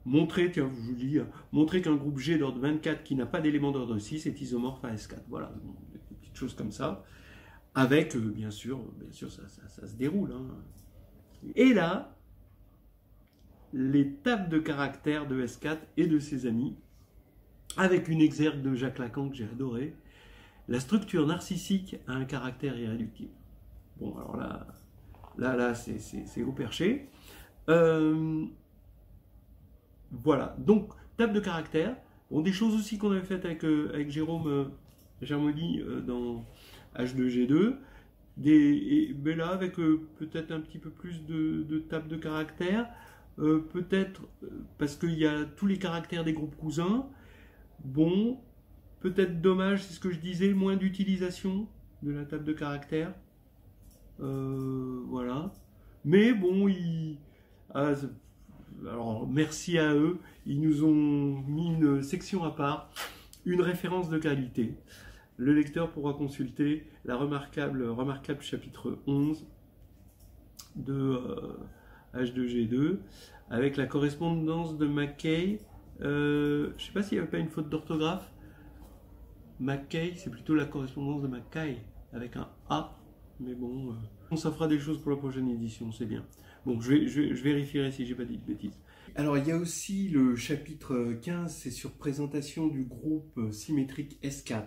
montrer, tiens, je vous lis, montrer qu'un groupe G d'ordre 24 qui n'a pas d'élément d'ordre 6 est isomorphe à S4. Voilà, des petites choses comme ça. Avec, bien sûr ça se déroule. Hein. Et là, les tables de caractères de S4 et de ses amis, avec une exergue de Jacques Lacan que j'ai adoré. La structure narcissique a un caractère irréductible. Bon, alors là c'est au perché. Voilà, donc, table de caractères. Bon, des choses aussi qu'on avait faites avec Jérôme Germoli dans H2G2. Mais là, avec peut-être un petit peu plus de table de caractères. Peut-être parce qu'il y a tous les caractères des groupes cousins. Bon, peut-être dommage, c'est ce que je disais, moins d'utilisation de la table de caractères. Voilà. Mais bon, alors merci à eux, ils nous ont mis une section à part, une référence de qualité. Le lecteur pourra consulter la remarquable chapitre 11 de H2G2 avec la correspondance de Mackay. Je ne sais pas s'il n'y avait pas une faute d'orthographe. Mackay, c'est plutôt la correspondance de Mackay avec un A, mais bon, ça fera des choses pour la prochaine édition, c'est bien. Bon, je vérifierai si j'ai pas dit de bêtises. Alors, il y a aussi le chapitre 15, c'est sur présentation du groupe symétrique S4.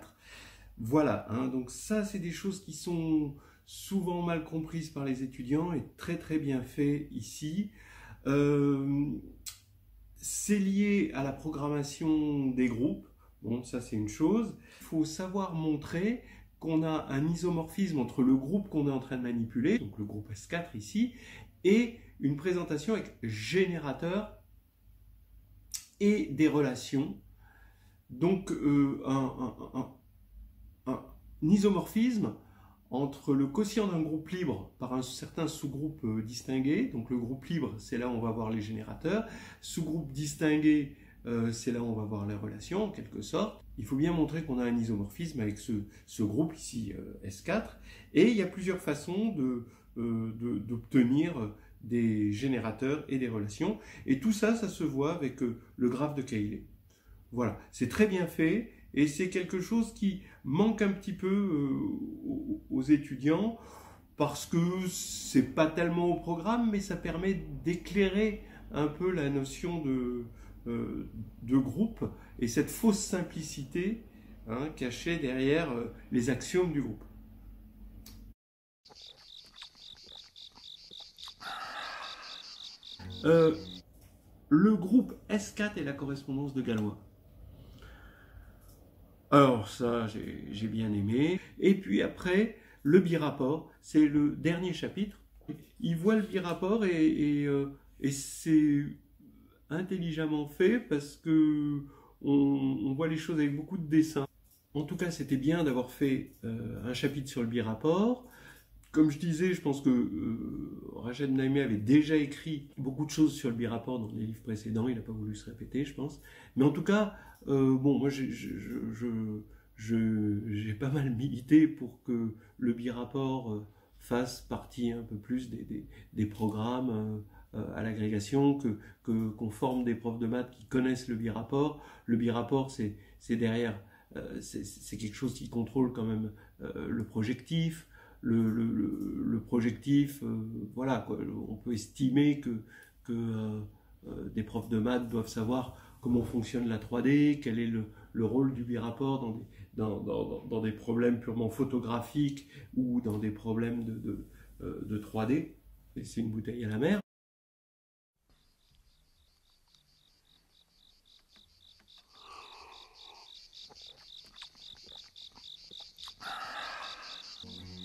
Voilà, hein, donc ça, c'est des choses qui sont souvent mal comprises par les étudiants et très très bien fait ici. C'est lié à la programmation des groupes. Bon, ça c'est une chose. Il faut savoir montrer qu'on a un isomorphisme entre le groupe qu'on est en train de manipuler, donc le groupe S4 ici, et une présentation avec générateur et des relations. Donc un isomorphisme entre le quotient d'un groupe libre par un certain sous-groupe distingué. Donc le groupe libre, c'est là où on va voir les générateurs. Sous-groupe distingué, c'est là où on va voir les relations, en quelque sorte. Il faut bien montrer qu'on a un isomorphisme avec ce groupe ici, S4. Et il y a plusieurs façons d'obtenir des générateurs et des relations. Et tout ça, ça se voit avec le graphe de Cayley. Voilà, c'est très bien fait. Et c'est quelque chose qui manque un petit peu aux étudiants parce que c'est pas tellement au programme, mais ça permet d'éclairer un peu la notion de groupe et cette fausse simplicité cachée derrière les axiomes du groupe. Le groupe S4 et la correspondance de Galois. Alors ça, j'ai bien aimé. Et puis après, le birapport, c'est le dernier chapitre. Il voit le birapport et c'est intelligemment fait parce que on voit les choses avec beaucoup de dessins. En tout cas, c'était bien d'avoir fait un chapitre sur le birapport. Comme je disais, je pense que Rachid Naimi avait déjà écrit beaucoup de choses sur le birapport dans les livres précédents. Il n'a pas voulu se répéter, je pense. Mais en tout cas, bon, moi, j'ai pas mal milité pour que le birapport fasse partie un peu plus des programmes à l'agrégation, qu'on forme des profs de maths qui connaissent le birapport. Le birapport, c'est derrière, c'est quelque chose qui contrôle quand même le projectif. Le projectif, voilà, quoi. On peut estimer que des profs de maths doivent savoir comment fonctionne la 3D, quel est le rôle du birapport dans des problèmes purement photographiques ou dans des problèmes de 3D. C'est une bouteille à la mer.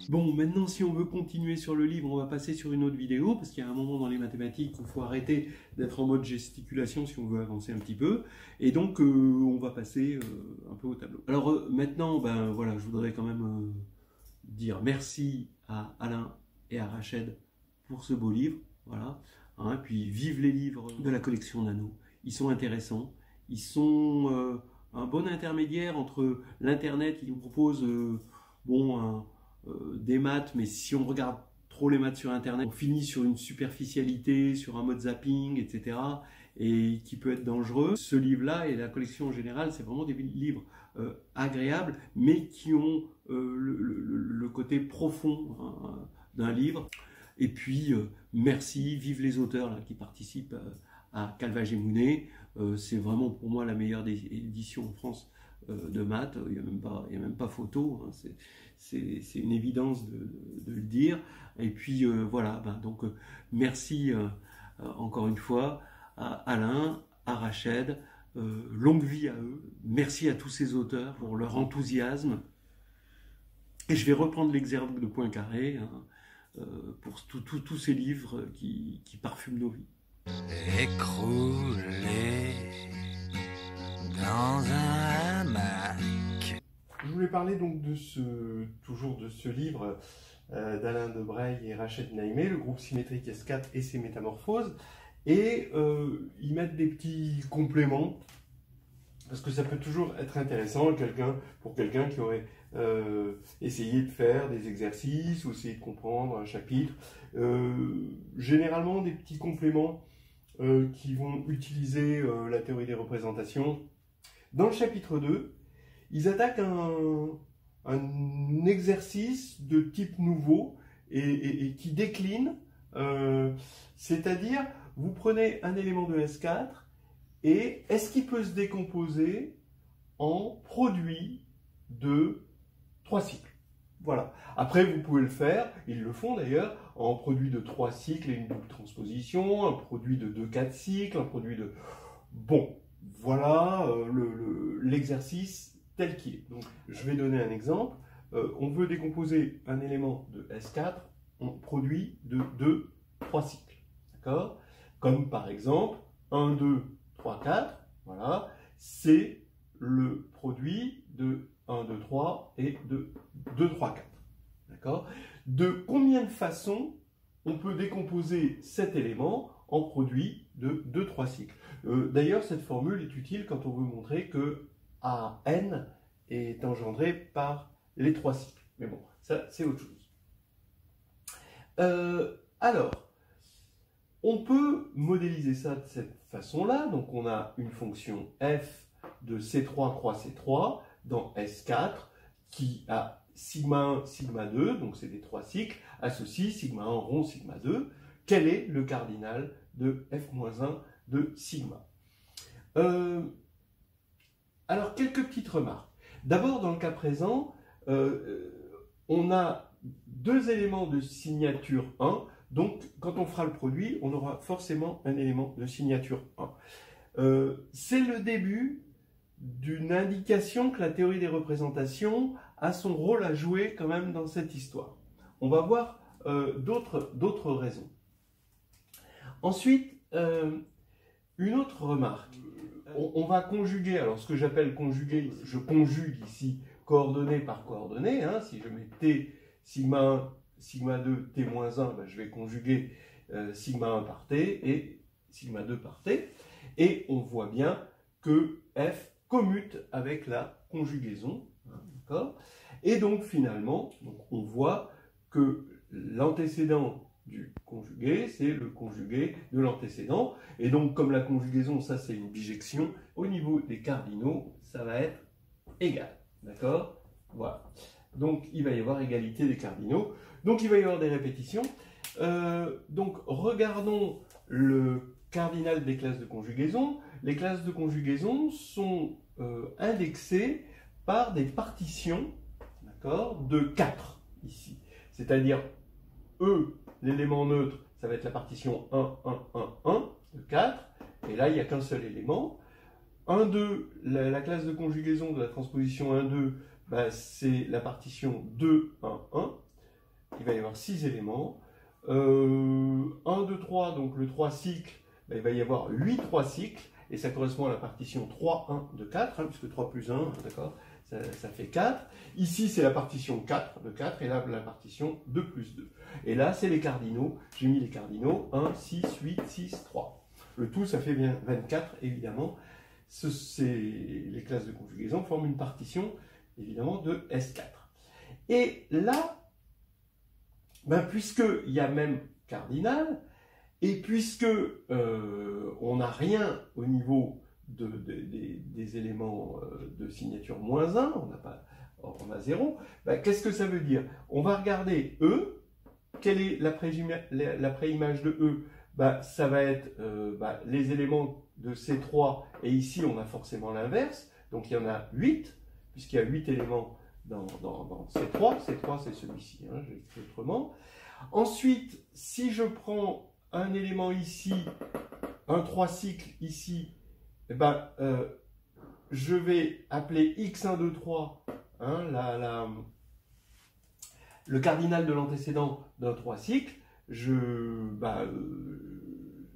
Bon, maintenant, si on veut continuer sur le livre, on va passer sur une autre vidéo, parce qu'il y a un moment dans les mathématiques où il faut arrêter d'être en mode gesticulation si on veut avancer un petit peu. Et donc, on va passer un peu au tableau. Alors maintenant, ben voilà, je voudrais quand même dire merci à Alain et à Rachid pour ce beau livre. Voilà. Puis vive les livres de la collection Nano. Ils sont intéressants, ils sont un bon intermédiaire entre l'Internet qui nous propose des maths, mais si on regarde trop les maths sur Internet, on finit sur une superficialité, sur un mode zapping, etc. et qui peut être dangereux. Ce livre-là et la collection en général, c'est vraiment des livres agréables, mais qui ont le côté profond d'un livre. Et puis, merci, vive les auteurs là, qui participent à Calvage et Mounet. C'est vraiment pour moi la meilleure édition en France de maths. Il n'y a même pas photo, hein. C'est une évidence de le dire. Et puis voilà, donc merci encore une fois à Alain, à Rached, longue vie à eux. Merci à tous ces auteurs pour leur enthousiasme. Et je vais reprendre l'exergue de Poincaré pour tous ces livres qui parfument nos vies. Écroulé dans un hamac. Je voulais parler donc toujours de ce livre d'Alain Debreil et Rached Naïmé, le groupe symétrique S4 et ses métamorphoses. Et ils mettent des petits compléments, parce que ça peut toujours être intéressant pour quelqu'un qui aurait essayé de faire des exercices ou essayer de comprendre un chapitre. Généralement des petits compléments qui vont utiliser la théorie des représentations. Dans le chapitre 2, ils attaquent un exercice de type nouveau et qui décline, c'est-à-dire vous prenez un élément de S4 et est-ce qu'il peut se décomposer en produit de 3 cycles? Voilà. Après, vous pouvez le faire, ils le font d'ailleurs, en produit de 3 cycles et une double transposition, un produit de 2-4 cycles, un produit de... Bon, voilà l'exercice tel qu'il est. Donc, je vais donner un exemple. On veut décomposer un élément de S4 en produit de 3 cycles. D'accord? Comme par exemple, 1, 2, 3, 4. Voilà. C'est le produit de 1, 2, 3 et de 2, 3, 4. D'accord? De combien de façons on peut décomposer cet élément en produit de 2, 3 cycles? D'ailleurs, cette formule est utile quand on veut montrer que AN est engendré par les 3 cycles. Mais bon, ça, c'est autre chose. Alors, on peut modéliser ça de cette façon-là. Donc, on a une fonction f de C3 croix C3 dans S4 qui a sigma 1, sigma 2, donc c'est des 3 cycles, associe sigma 1 rond sigma 2. Quel est le cardinal de f-1 de sigma? Alors, quelques petites remarques. D'abord, dans le cas présent, on a 2 éléments de signature 1. Donc, quand on fera le produit, on aura forcément un élément de signature 1. C'est le début d'une indication que la théorie des représentations a son rôle à jouer quand même dans cette histoire. On va voir d'autres raisons. Ensuite, une autre remarque. On va conjuguer, alors ce que j'appelle conjuguer, je conjugue ici coordonnées par coordonnées. Hein, si je mets T, sigma 1, sigma 2, T-1, ben, je vais conjuguer sigma 1 par T et sigma 2 par T. Et on voit bien que F commute avec la conjugaison. Hein, et donc finalement, on voit que l'antécédent du conjugué, c'est le conjugué de l'antécédent. Et donc, comme la conjugaison, ça c'est une bijection, au niveau des cardinaux, ça va être égal. D'accord? Voilà. Donc, il va y avoir égalité des cardinaux. Donc, il va y avoir des répétitions. Donc, regardons le cardinal des classes de conjugaison. Les classes de conjugaison sont indexées par des partitions, d'accord, de 4 ici. C'est-à-dire E, l'élément neutre, ça va être la partition 1, 1, 1, 1 de 4. Et là, il n'y a qu'un seul élément. 1, 2, la classe de conjugaison de la transposition 1, 2, bah, c'est la partition 2, 1, 1. Il va y avoir 6 éléments. 1, 2, 3, donc le 3 cycles, bah, il va y avoir 8 3 cycles. Et ça correspond à la partition 3, 1 de 4, hein, puisque 3 plus 1, d'accord, ça fait 4. Ici, c'est la partition 4 de 4, et là, la partition 2 plus 2. Et là, c'est les cardinaux. J'ai mis les cardinaux 1, 6, 8, 6, 3. Le tout, ça fait bien 24, évidemment. les classes de conjugaison forment une partition, évidemment, de S4. Et là, ben, puisqu'il y a même cardinal, et puisque on n'a rien au niveau des éléments de signature -1, on a 0, ben, qu'est-ce que ça veut dire? On va regarder E. Quelle est la préimage de E? Ben, ça va être les éléments de C3, et ici on a forcément l'inverse, donc il y en a 8, puisqu'il y a 8 éléments dans C3. C3 c'est celui-ci, hein, je l'écris autrement. Ensuite, si je prends un élément ici, un 3 cycles ici, eh ben, je vais appeler X1, 2, 3, hein, le cardinal de l'antécédent d'un 3 cycles.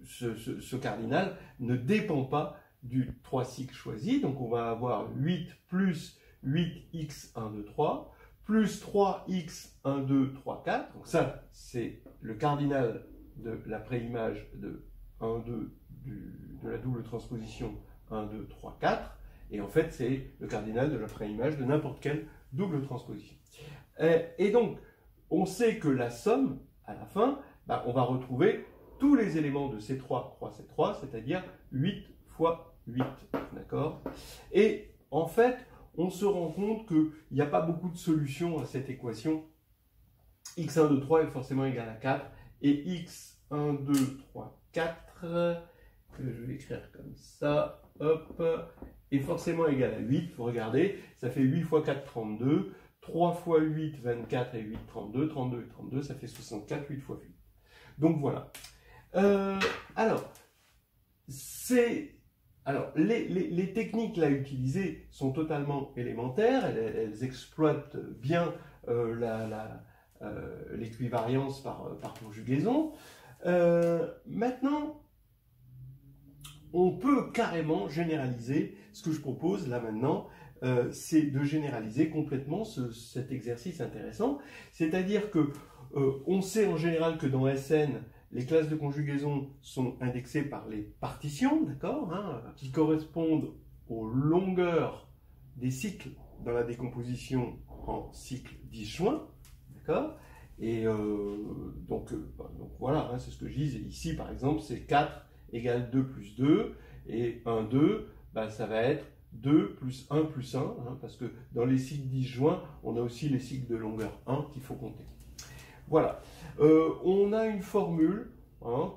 Ce cardinal ne dépend pas du 3 cycles choisi, donc on va avoir 8 plus 8x1, 2, 3, plus 3x1, 2, 3, 4, donc ça c'est le cardinal de la préimage de 1, 2, de la double transposition 1, 2, 3, 4, et en fait c'est le cardinal de la préimage de n'importe quelle double transposition. Et donc, on sait que la somme, à la fin, ben, on va retrouver tous les éléments de C3 croix C3, c'est-à-dire 8 fois 8, d'accord? Et en fait, on se rend compte qu'il n'y a pas beaucoup de solutions à cette équation. X1, 2, 3 est forcément égal à 4, et X1, 2, 3, 4, que je vais écrire comme ça, hop, est forcément égal à 8. Vous regardez, ça fait 8 fois 4, 32, 3 fois 8, 24, et 8, 32, 32 et 32, ça fait 64, 8 fois 8. Donc voilà. Alors, les techniques là utilisées sont totalement élémentaires, elles exploitent bien l'équivariance par conjugaison. Maintenant, on peut carrément généraliser. Ce que je propose là maintenant, c'est de généraliser complètement cet exercice intéressant. C'est-à-dire que on sait en général que dans SN, les classes de conjugaison sont indexées par les partitions, d'accord, hein, qui correspondent aux longueurs des cycles dans la décomposition en cycles disjoints, d'accord. Et donc voilà, hein, c'est ce que je dis. Ici, par exemple, c'est 4 égale 2 plus 2, et 1, 2, ben, ça va être 2 plus 1 plus 1, hein, parce que dans les cycles disjoints, on a aussi les cycles de longueur 1 qu'il faut compter. Voilà. On a une formule, hein,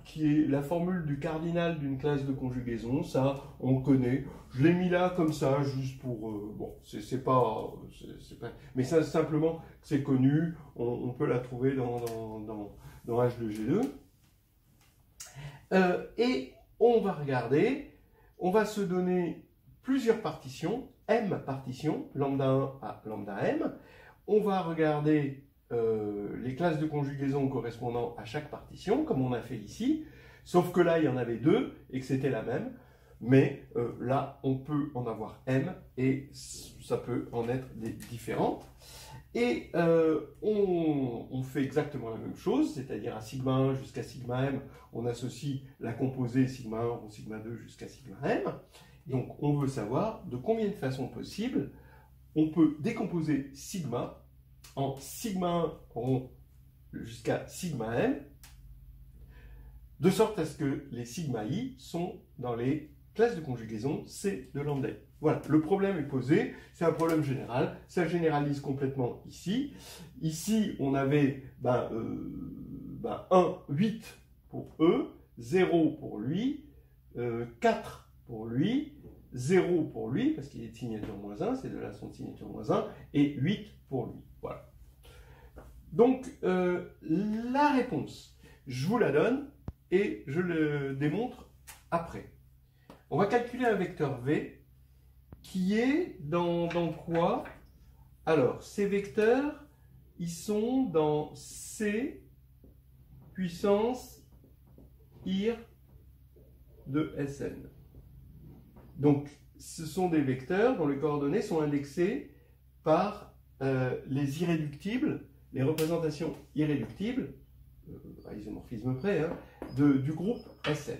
qui est la formule du cardinal d'une classe de conjugaison. Ça, on connaît. Je l'ai mis là comme ça, juste pour... bon, c'est pas... Mais ça, simplement, c'est connu. On peut la trouver dans H2G2. Et on va regarder, on va se donner plusieurs partitions, M partitions, lambda 1 à lambda M. On va regarder les classes de conjugaison correspondant à chaque partition, comme on a fait ici, sauf que là, il y en avait deux et que c'était la même, mais là, on peut en avoir M et ça peut en être des différentes. Et on fait exactement la même chose, c'est-à-dire à sigma 1 jusqu'à sigma m, on associe la composée sigma 1 ou sigma 2 jusqu'à sigma m. Donc on veut savoir de combien de façons possibles on peut décomposer sigma en sigma 1 rond jusqu'à sigma m, de sorte à ce que les sigma i sont dans les classes de conjugaison C de lambda i. Voilà, le problème est posé, c'est un problème général, ça généralise complètement ici. Ici, on avait 1, 8 pour E, 0 pour lui, 4 pour lui, 0 pour lui, parce qu'il est de signature -1, c'est de la son de signature -1, et 8 pour lui. Voilà. Donc, la réponse, je vous la donne et je le démontre après. On va calculer un vecteur V qui est dans quoi? Alors, ces vecteurs, ils sont dans C puissance IR de Sn. Donc, ce sont des vecteurs dont les coordonnées sont indexées par les irréductibles, les représentations irréductibles, à isomorphisme près, hein, du groupe Sn.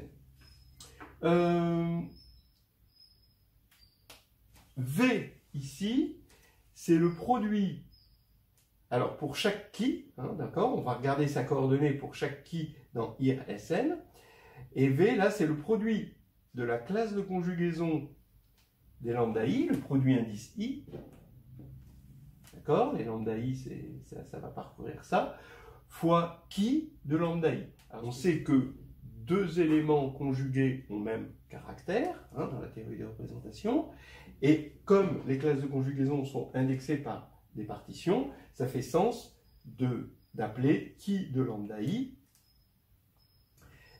V ici, c'est le produit. Alors pour chaque qui, hein, d'accord, on va regarder sa coordonnée pour chaque qui dans IRSN. Et V, là, c'est le produit de la classe de conjugaison des lambda I, le produit indice I. D'accord, les lambda I, ça va parcourir ça, fois qui de lambda I. Alors, on sait que deux éléments conjugués ont même caractère, hein, dans la théorie des représentations, et comme les classes de conjugaison sont indexées par des partitions, ça fait sens d'appeler qui de lambda I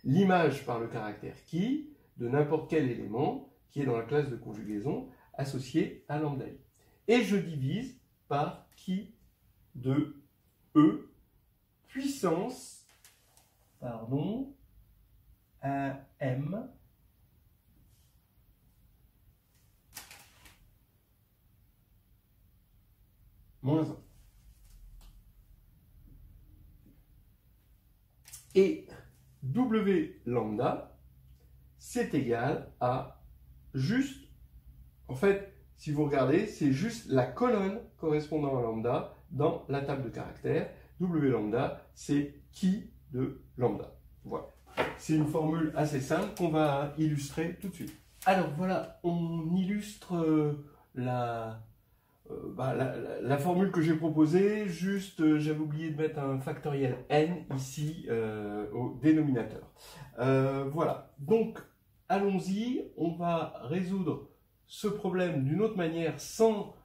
l'image par le caractère qui de n'importe quel élément qui est dans la classe de conjugaison associée à lambda I. Et je divise par qui de E puissance, pardon, AM moins 1. Et W lambda, c'est égal à juste, en fait, si vous regardez, c'est juste la colonne correspondant à lambda dans la table de caractères. W lambda, c'est qui de lambda. Voilà. C'est une formule assez simple qu'on va illustrer tout de suite. Alors voilà, on illustre la formule que j'ai proposée, juste j'avais oublié de mettre un factoriel n ici au dénominateur. Voilà, donc allons-y, on va résoudre ce problème d'une autre manière sans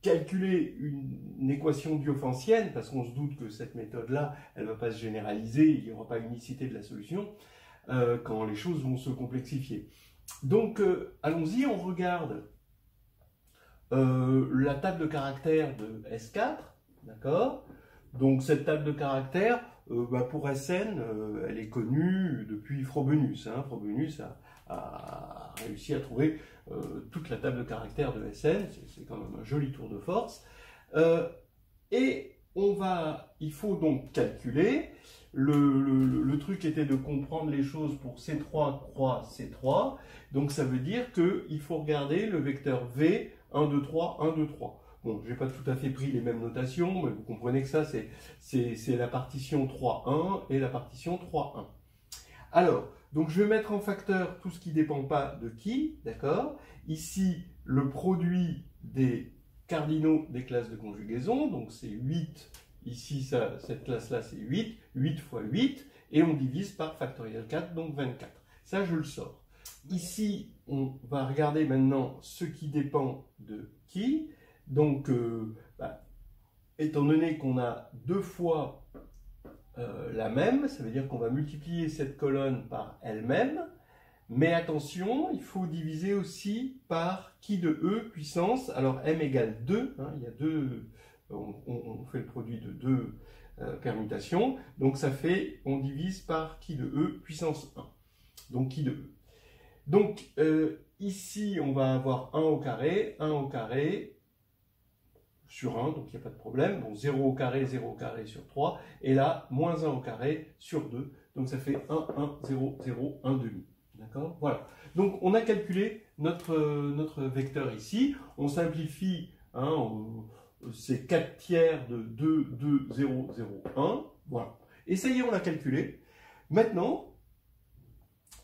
calculer une équation diophantienne, parce qu'on se doute que cette méthode-là, elle ne va pas se généraliser, il n'y aura pas unicité de la solution quand les choses vont se complexifier. Donc allons-y, on regarde la table de caractères de S4, d'accord? Donc cette table de caractères, pour SN, elle est connue depuis Frobenius. Hein. Frobenius a réussi à trouver toute la table de caractères de SN, c'est quand même un joli tour de force. Et il faut donc calculer, le truc était de comprendre les choses pour C3 croix C3, donc ça veut dire qu'il faut regarder le vecteur V 1, 2, 3, 1, 2, 3. Bon, je n'ai pas tout à fait pris les mêmes notations, mais vous comprenez que ça, c'est la partition 3, 1 et la partition 3, 1. Alors, donc je vais mettre en facteur tout ce qui ne dépend pas de qui, d'accord? Ici, le produit des cardinaux des classes de conjugaison, donc c'est 8, ici, cette classe-là, c'est 8, 8 fois 8, et on divise par factoriel 4, donc 24. Ça, je le sors. Ici, on va regarder maintenant ce qui dépend de qui. Donc, étant donné qu'on a deux fois la même, ça veut dire qu'on va multiplier cette colonne par elle-même. Mais attention, il faut diviser aussi par qui de E puissance. Alors, m égale 2. Hein, il y a deux, on fait le produit de deux permutations. Donc, ça fait, on divise par qui de E puissance 1. Donc, qui de E. Donc, ici, on va avoir 1 au carré sur 1, donc il n'y a pas de problème. Bon, 0 au carré sur 3. Et là, moins 1 au carré sur 2. Donc, ça fait 1, 1, 0, 0, 1 demi. D'accord? Voilà. Donc, on a calculé notre vecteur ici. On simplifie, hein, c'est 4 tiers de 2, 2, 0, 0, 1. Voilà. Et ça y est, on l'a calculé. Maintenant,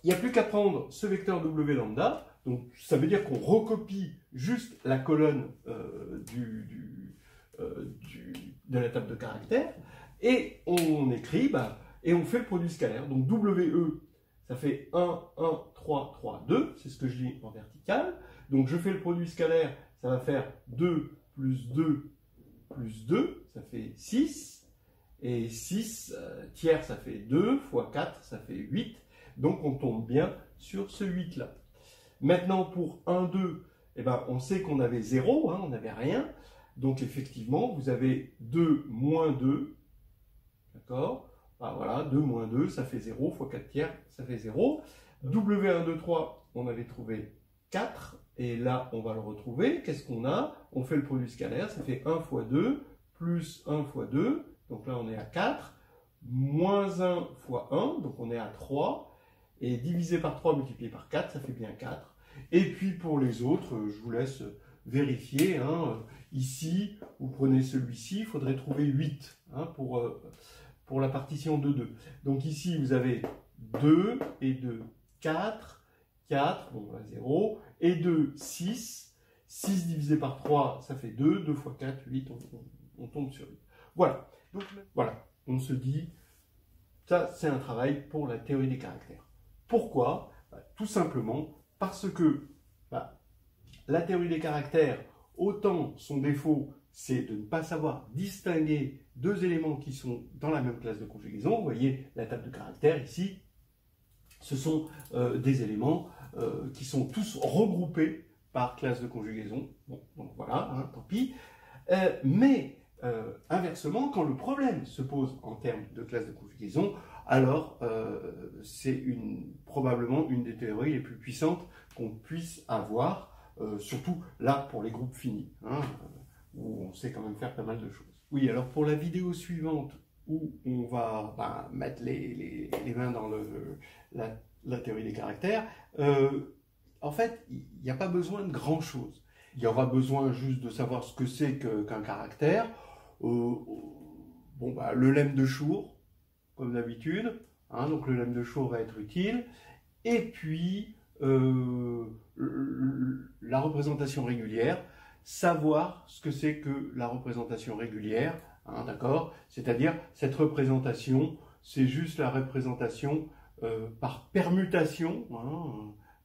il n'y a plus qu'à prendre ce vecteur W lambda, donc ça veut dire qu'on recopie juste la colonne de la table de caractères, et on écrit, et on fait le produit scalaire. Donc WE, ça fait 1, 1, 3, 3, 2, c'est ce que je lis en vertical. Donc je fais le produit scalaire, ça va faire 2 plus 2 plus 2, ça fait 6, et 6 tiers, ça fait 2, fois 4, ça fait 8. Donc, on tombe bien sur ce 8-là. Maintenant, pour 1, 2, on sait qu'on avait 0, hein, on n'avait rien. Donc, effectivement, vous avez 2 moins 2. D'accord? Voilà, 2 moins 2, ça fait 0, fois 4 tiers, ça fait 0. W1, 2, 3, on avait trouvé 4. Et là, on va le retrouver. Qu'est-ce qu'on a? On fait le produit scalaire, ça fait 1 fois 2, plus 1 fois 2. Donc là, on est à 4. Moins 1 fois 1, donc on est à 3. Et divisé par 3 multiplié par 4, ça fait bien 4. Et puis pour les autres, je vous laisse vérifier. Hein. Ici, vous prenez celui-ci, il faudrait trouver 8 hein, pour la partition de 2. Donc ici, vous avez 2 et 2, 4, 4, bon, 0, et 2, 6. 6 divisé par 3, ça fait 2, 2 fois 4, 8, on tombe sur 8. Voilà, donc voilà, on se dit, ça c'est un travail pour la théorie des caractères. Pourquoi? Tout simplement parce que la théorie des caractères, autant son défaut, c'est de ne pas savoir distinguer deux éléments qui sont dans la même classe de conjugaison. Vous voyez la table de caractères ici, ce sont des éléments qui sont tous regroupés par classe de conjugaison. Bon, donc voilà, hein, tant pis. Mais inversement, quand le problème se pose en termes de classe de conjugaison, alors c'est probablement une des théories les plus puissantes qu'on puisse avoir, surtout là pour les groupes finis, hein, où on sait quand même faire pas mal de choses. Oui, alors pour la vidéo suivante, où on va mettre les mains dans la théorie des caractères, en fait, il n'y a pas besoin de grand-chose. Il y aura besoin juste de savoir ce que c'est qu'un caractère. Le lemme de Schur, comme d'habitude. Hein, donc le lemme de Schur va être utile. Et puis, la représentation régulière. Savoir ce que c'est que la représentation régulière. Hein, d'accord? C'est-à-dire, cette représentation, c'est juste la représentation par permutation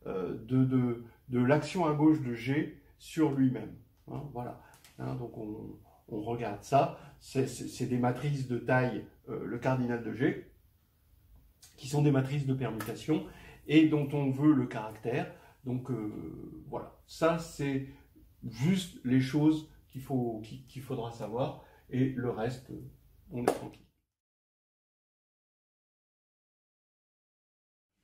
de l'action à gauche de G sur lui-même. Hein, voilà. Hein, donc on regarde ça. C'est des matrices de taille, le cardinal de G, qui sont des matrices de permutation et dont on veut le caractère. Donc voilà. Ça, c'est juste les choses qu'il faudra savoir. Et le reste, on est tranquille.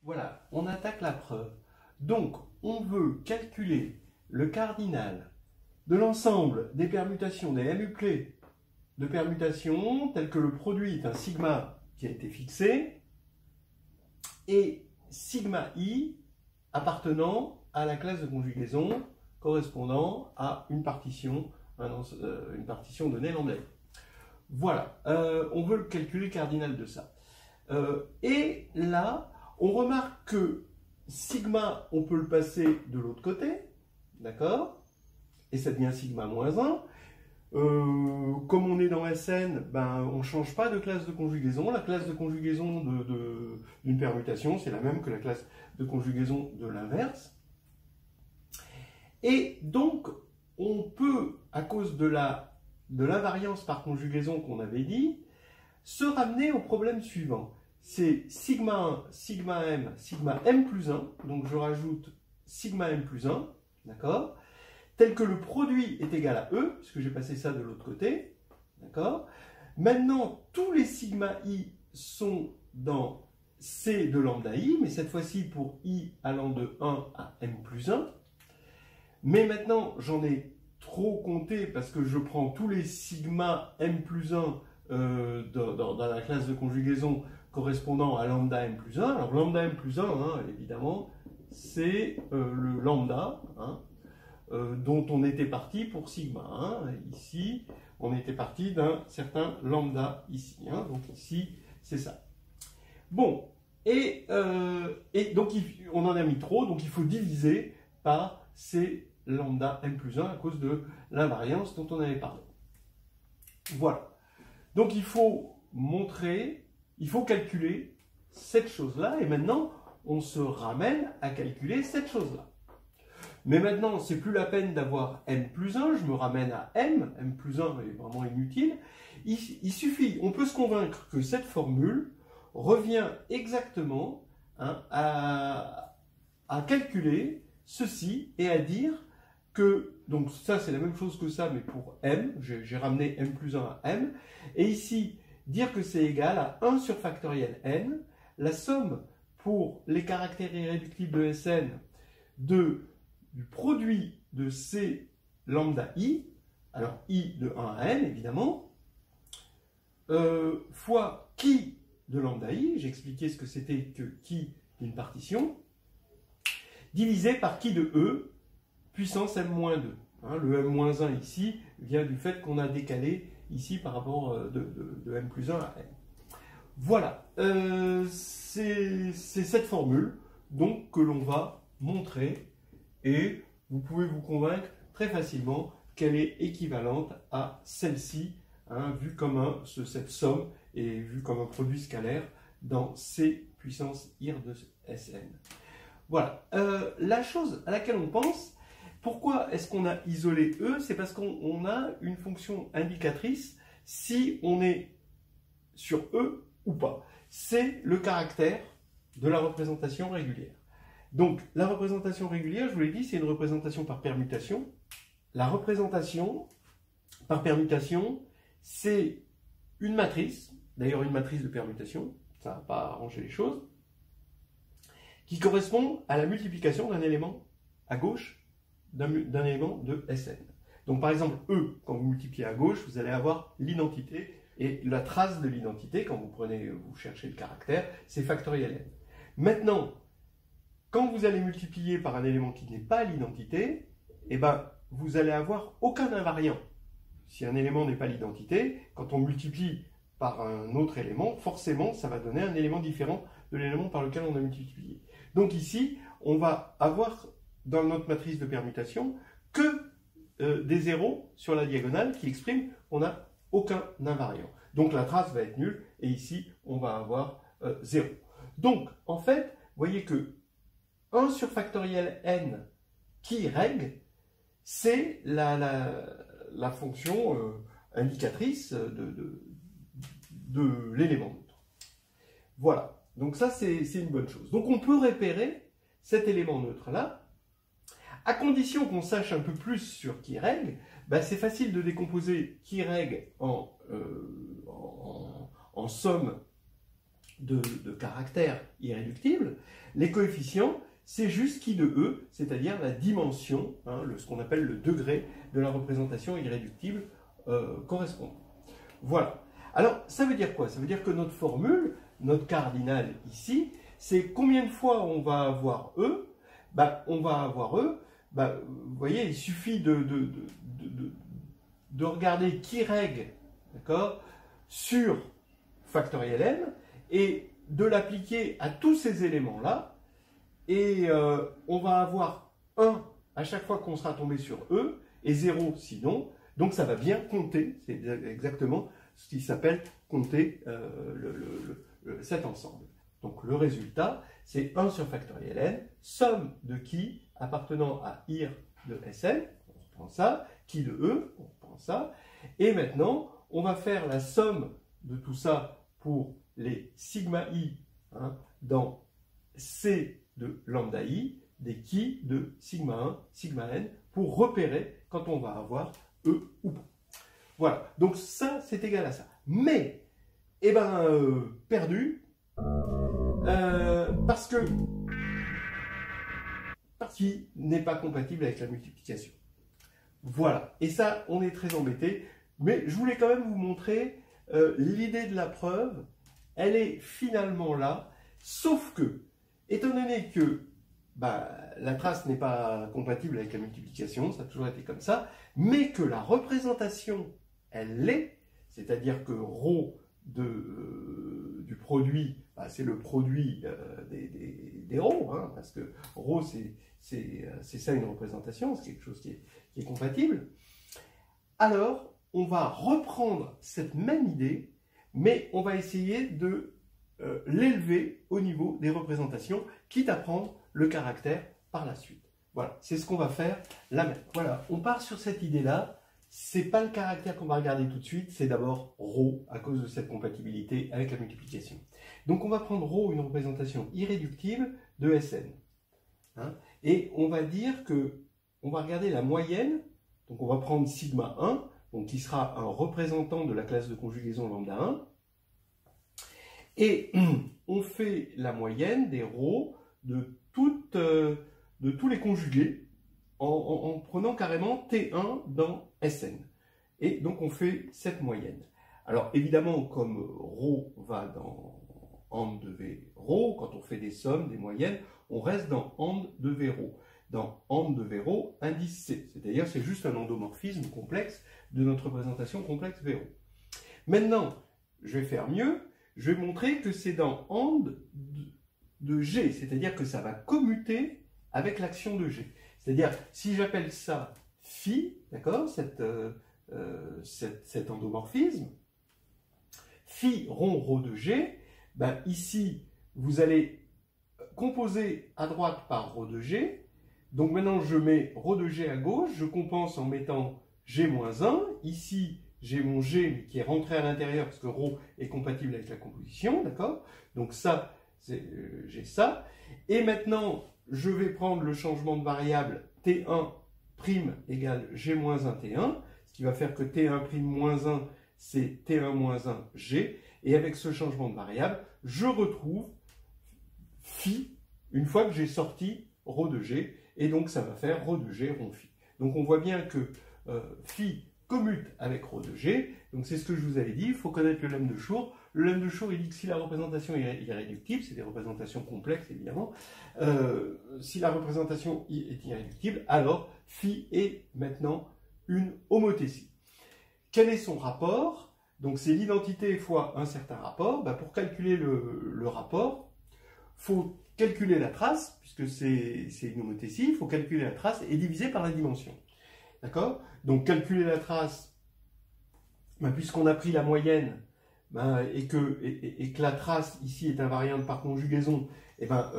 Voilà, on attaque la preuve. Donc, on veut calculer le cardinal de l'ensemble des permutations des MU clés de permutation, tel que le produit est un sigma qui a été fixé, et sigma i appartenant à la classe de conjugaison correspondant à une partition donnée lambda i. Voilà, on veut calculer le cardinal de ça. Et là, on remarque que sigma, on peut le passer de l'autre côté, d'accord? Et ça devient sigma moins 1. Comme on est dans Sn, on ne change pas de classe de conjugaison. La classe de conjugaison d'une permutation, c'est la même que la classe de conjugaison de l'inverse. Et donc, on peut, à cause de l'invariance par conjugaison qu'on avait dit, se ramener au problème suivant. C'est sigma 1, sigma m plus 1, donc je rajoute sigma m plus 1, d'accord, tel que le produit est égal à E, puisque j'ai passé ça de l'autre côté, d'accord. Maintenant, tous les sigma i sont dans C de lambda i, mais cette fois-ci pour i allant de 1 à m plus 1. Mais maintenant, j'en ai trop compté parce que je prends tous les sigma m plus 1 dans la classe de conjugaison correspondant à lambda m plus 1. Alors lambda m plus 1, hein, évidemment, c'est le lambda dont on était parti pour sigma. Hein. Ici, on était parti d'un certain lambda ici. Hein. Donc ici, c'est ça. Bon, et donc on en a mis trop, donc il faut diviser par ces lambda m plus 1 à cause de l'invariance dont on avait parlé. Voilà. Donc il faut calculer cette chose-là, et maintenant on se ramène à calculer cette chose-là. Mais maintenant, c'est plus la peine d'avoir m plus 1, je me ramène à m plus 1 est vraiment inutile. Il suffit, on peut se convaincre que cette formule revient exactement à calculer ceci et à dire que, donc ça c'est la même chose que ça, mais pour m, j'ai ramené m plus 1 à m, et ici, dire que c'est égal à 1 sur factoriel n, la somme pour les caractères irréductibles de Sn du produit de C lambda i, alors i de 1 à n évidemment, fois qui de lambda i, j'ai expliqué ce que c'était que qui d'une partition, divisé par qui de E, puissance m-2. Hein, le m-1 ici vient du fait qu'on a décalé ici par rapport de m plus 1 à n. Voilà, c'est cette formule donc que l'on va montrer et vous pouvez vous convaincre très facilement qu'elle est équivalente à celle-ci, hein, vue comme cette somme et vue comme un produit scalaire dans C puissance IR de Sn. Voilà, la chose à laquelle on pense, pourquoi est-ce qu'on a isolé E? C'est parce qu'on a une fonction indicatrice si on est sur E ou pas. C'est le caractère de la représentation régulière. Donc, la représentation régulière, je vous l'ai dit, c'est une représentation par permutation. La représentation par permutation, c'est une matrice, d'ailleurs une matrice de permutation, ça ne va pas arranger les choses, qui correspond à la multiplication d'un élément à gauche d'un élément de Sn. Donc par exemple, E, quand vous multipliez à gauche, vous allez avoir l'identité, et la trace de l'identité, quand vous cherchez le caractère, c'est factoriel n. Maintenant, quand vous allez multiplier par un élément qui n'est pas l'identité, eh ben, vous allez avoir aucun invariant. Si un élément n'est pas l'identité, quand on multiplie par un autre élément, forcément, ça va donner un élément différent de l'élément par lequel on a multiplié. Donc ici, on va avoir dans notre matrice de permutation que des zéros sur la diagonale qui expriment qu'on n'a aucun invariant. Donc la trace va être nulle et ici, on va avoir 0. Donc, en fait, vous voyez que 1 sur factoriel n qui règle, c'est la fonction indicatrice de l'élément neutre. Voilà, donc ça c'est une bonne chose. Donc on peut repérer cet élément neutre-là, à condition qu'on sache un peu plus sur qui règle, bah, c'est facile de décomposer qui règle en somme de caractères irréductibles. Les coefficients, c'est juste qui de E, c'est-à-dire la dimension, hein, ce qu'on appelle le degré de la représentation irréductible correspondante. Voilà. Alors, ça veut dire quoi? Ça veut dire que notre formule, notre cardinal ici, c'est combien de fois on va avoir E? Ben, on va avoir E, ben, vous voyez, il suffit de regarder qui règle, d'accord, sur factoriel n, et de l'appliquer à tous ces éléments-là, et on va avoir 1 à chaque fois qu'on sera tombé sur E, et 0 sinon, donc ça va bien compter, c'est exactement ce qui s'appelle compter cet ensemble. Donc le résultat, c'est 1 sur factoriel n, somme de qui appartenant à IR de Sn, on reprend ça, qui de E, on reprend ça, et maintenant, on va faire la somme de tout ça pour les sigma i, hein, dans C de lambda i, des qui de sigma 1, sigma n, pour repérer quand on va avoir E ou pas. Voilà, donc ça, c'est égal à ça. Mais, eh ben, perdu, parce qu'il n'est pas compatible avec la multiplication. Voilà, et ça, on est très embêté, mais je voulais quand même vous montrer l'idée de la preuve, elle est finalement là, sauf que, étant donné que bah, la trace n'est pas compatible avec la multiplication, ça a toujours été comme ça, mais que la représentation, elle l'est, c'est-à-dire que ρ du produit, bah, c'est le produit des ρ, hein, parce que ρ c'est ça une représentation, c'est quelque chose qui est compatible. Alors, on va reprendre cette même idée, mais on va essayer de l'élever au niveau des représentations, quitte à prendre le caractère par la suite. Voilà, c'est ce qu'on va faire là maintenant. Voilà, on part sur cette idée-là. C'est pas le caractère qu'on va regarder tout de suite, c'est d'abord ρ, à cause de cette compatibilité avec la multiplication. Donc on va prendre ρ, une représentation irréductible de Sn. Hein, et on va dire que, on va regarder la moyenne, donc on va prendre sigma 1, donc qui sera un représentant de la classe de conjugaison lambda 1, et on fait la moyenne des ρ de tous les conjugués, en prenant carrément T1 dans Sn. Et donc on fait cette moyenne. Alors évidemment, comme ρ va dans en de V ρ, quand on fait des sommes, des moyennes, on reste dans AND de Verrou. Dans AND de Verrou, indice C. C'est-à-dire c'est juste un endomorphisme complexe de notre représentation complexe Verrou. Maintenant, je vais faire mieux. Je vais montrer que c'est dans AND de G. C'est-à-dire que ça va commuter avec l'action de G. C'est-à-dire, si j'appelle ça phi, d'accord, cet endomorphisme, phi rond rho de G, ben ici, vous allez composer à droite par rho de G. Donc maintenant, je mets rho de G à gauche, je compense en mettant G-1. Ici, j'ai mon G qui est rentré à l'intérieur parce que rho est compatible avec la composition, d'accord? Donc ça, j'ai ça. Et maintenant, je vais prendre le changement de variable T1' égale G-1 T1, ce qui va faire que T1'-1, c'est T1-1 G. Et avec ce changement de variable, je retrouve phi une fois que j'ai sorti rho de G. Et donc, ça va faire rho de G rond phi. Donc, on voit bien que phi commute avec rho de G. Donc, c'est ce que je vous avais dit. Il faut connaître le lemme de Schur. Le lemme de Schur, il dit que si la représentation est irréductible, c'est des représentations complexes, évidemment. Si la représentation est irréductible, alors phi est maintenant une homothétie. Quel est son rapport? Donc, c'est l'identité fois un certain rapport. Ben, pour calculer le rapport, il faut calculer la trace, puisque c'est une homothétie, il faut calculer la trace et diviser par la dimension. D'accord? Donc, calculer la trace, ben, puisqu'on a pris la moyenne, ben, et que la trace ici est invariante par conjugaison, eh ben,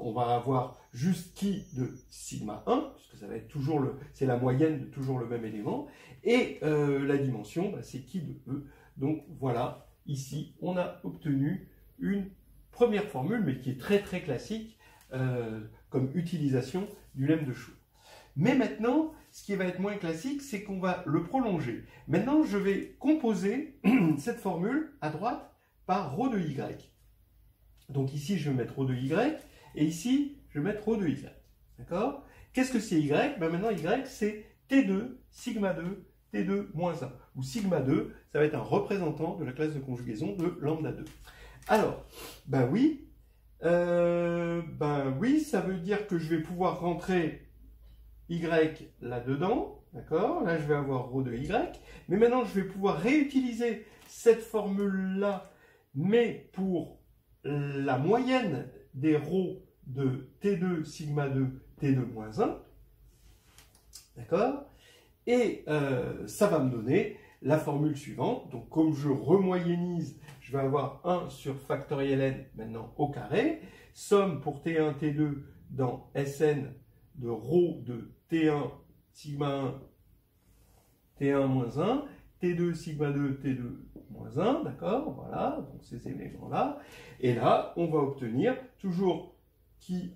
on va avoir juste qui de sigma 1, puisque ça va être toujours c'est la moyenne de toujours le même élément, et la dimension, ben, c'est qui de E. Donc voilà, ici, on a obtenu une première formule, mais qui est très très classique comme utilisation du lemme de Schur. Mais maintenant, ce qui va être moins classique, c'est qu'on va le prolonger. Maintenant, je vais composer cette formule à droite par rho de Y. Donc ici, je vais mettre rho de Y, et ici, je vais mettre rho de Y. D'accord? Qu'est-ce que c'est Y? Ben maintenant, Y, c'est T2, sigma 2, T2 moins 1. Où sigma 2, ça va être un représentant de la classe de conjugaison de lambda 2. Alors, ben oui, ça veut dire que je vais pouvoir rentrer Y là-dedans, d'accord? Là, je vais avoir rho de Y, mais maintenant, je vais pouvoir réutiliser cette formule-là, mais pour la moyenne des rho de T2, sigma 2, T2 moins 1, d'accord? Et ça va me donner la formule suivante. Donc, comme je remoyennise, je vais avoir 1 sur factoriel n maintenant au carré, somme pour T1, T2 dans Sn de rho de T1, sigma 1, T1 moins 1, T2, sigma 2, T2 moins 1, d'accord? Voilà, donc ces éléments-là. Et là, on va obtenir toujours qui